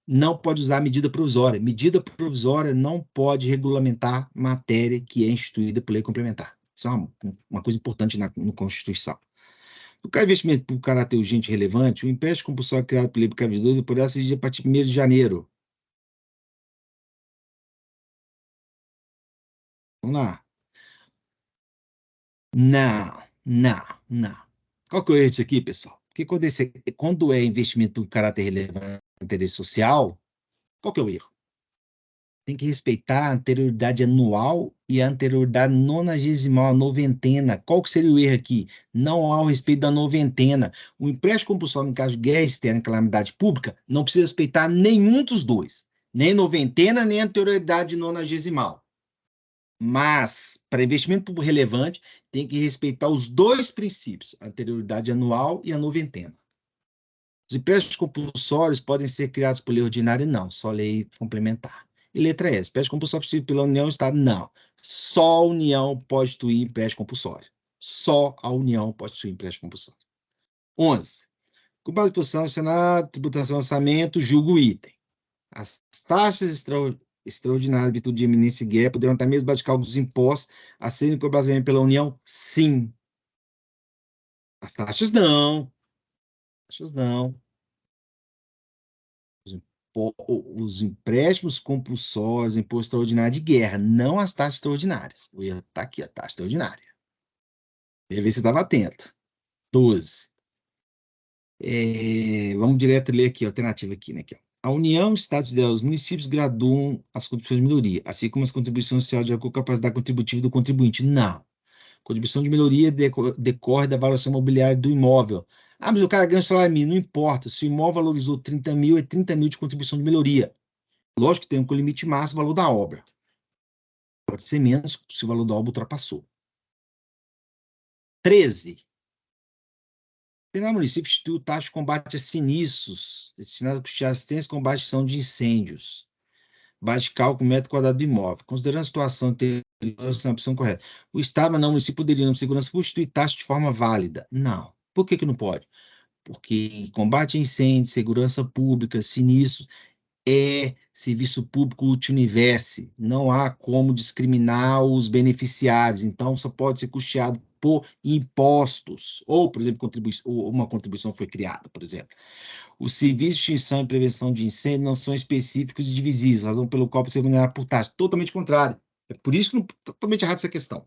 não pode usar medida provisória. Medida provisória não pode regulamentar matéria que é instituída por lei complementar. Isso é uma coisa importante na Constituição. No caso de investimento por caráter urgente e relevante, o empréstimo compulsório criado pela Lei Cavis 2 poderá ser exigido a partir de 1º de janeiro. Vamos lá. Não, não, não. Qual que é o erro disso aqui, pessoal? Porque quando é investimento por caráter relevante e interesse social, qual que é o erro? Tem que respeitar a anterioridade anual e a anterioridade nonagesimal, a noventena. Qual que seria o erro aqui? Não há o respeito da noventena. O empréstimo compulsório, em caso de guerra externa e calamidade pública, não precisa respeitar nenhum dos dois. Nem noventena, nem anterioridade nonagesimal. Mas, para investimento público relevante, tem que respeitar os dois princípios, a anterioridade anual e a noventena. Os empréstimos compulsórios podem ser criados por lei ordinária? Não, só lei complementar. E letra S, empréstimo compulsório instituído pela União e Estado? Não. Só a União pode instituir empréstimo compulsório. Só a União pode instituir empréstimo compulsório. 11. Com base em posição do Senado, tributação e orçamento, julgo o item. As taxas extraordinárias, virtude de eminência e guerra, poderão até mesmo bater cálculo dos impostos a serem cobrados pela União? Sim. As taxas não. Taxas não. Os empréstimos compulsórios, imposto extraordinário de guerra, não as taxas extraordinárias. O erro está aqui, a taxa extraordinária. Deve ver se estava atento. 12. Vamos direto ler aqui, a alternativa aqui, né? Aqui, ó. A União, Estados Federais e os municípios graduam as contribuições de melhoria, assim como as contribuições sociais de acordo com a capacidade contributiva do contribuinte. Não. Contribuição de melhoria decorre da avaliação imobiliária do imóvel. Ah, mas o cara ganha salário mínimo, não importa. Se o imóvel valorizou 30 mil, é 30 mil de contribuição de melhoria. Lógico que tem um limite máximo, o valor da obra. Pode ser menos se o valor da obra ultrapassou. 13. Determinado município instituiu taxa de combate a sinistros, destinada a custear assistência e combate à extinção de incêndios. Base de cálculo metro quadrado do imóvel. Considerando a situação anterior, essa é a opção correta. O Estado, mas não o município, poderia, na segurança pública, instituir taxa de forma válida. Não. Por que não pode? Porque combate a incêndio, segurança pública, sinistros, é serviço público multiuniverse. Não há como discriminar os beneficiários. Então, só pode ser custeado por impostos. Ou, por exemplo, uma contribuição foi criada, por exemplo. Os serviços de extinção e prevenção de incêndio não são específicos e divisíveis, razão pelo qual pode ser remunerado por taxa. Totalmente contrário. É por isso que não totalmente errado essa questão.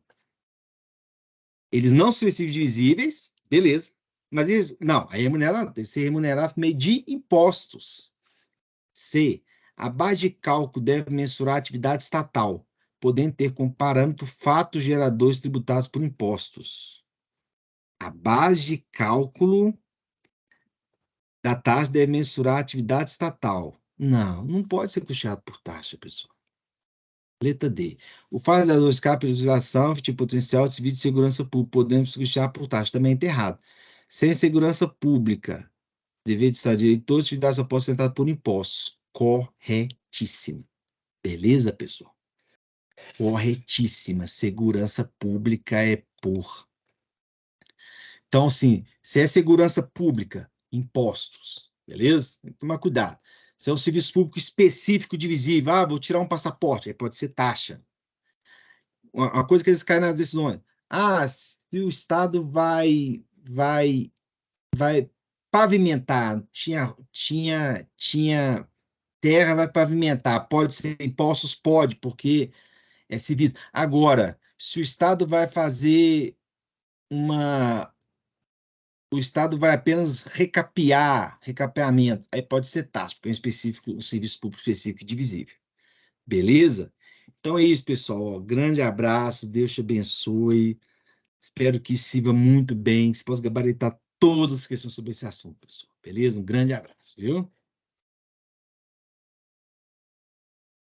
Eles não são específicos e divisíveis, beleza. Mas eles, não, tem que ser remunerado por meio de impostos. C. A base de cálculo deve mensurar a atividade estatal, podendo ter como parâmetro fatos geradores tributados por impostos. A base de cálculo da taxa deve mensurar a atividade estatal. Não, não pode ser custeado por taxa, pessoal. Letra D. O fazedor escape de legislação de potencial de serviço de segurança pública, podendo ser custeado por taxa. Também está errado. Sem segurança pública, dever de Estado de Direito, todas as atividades após ser por impostos. Corretíssimo. Beleza, pessoal? Corretíssima. Segurança pública é por. Então, assim, se é segurança pública, impostos, beleza? Tem que tomar cuidado. Se é um serviço público específico divisível, vou tirar um passaporte, aí pode ser taxa. Uma coisa que eles caem nas decisões. Se o Estado vai pavimentar, tinha terra, vai pavimentar, pode ser impostos? Pode, porque é civis. Agora, se o Estado vai fazer uma. O Estado vai apenas recapeamento, aí pode ser taxa, porque é um serviço público específico e divisível. Beleza? Então é isso, pessoal. Ó, grande abraço, Deus te abençoe. Espero que sirva muito bem, que você possa gabaritar todas as questões sobre esse assunto, pessoal. Beleza? Um grande abraço, viu?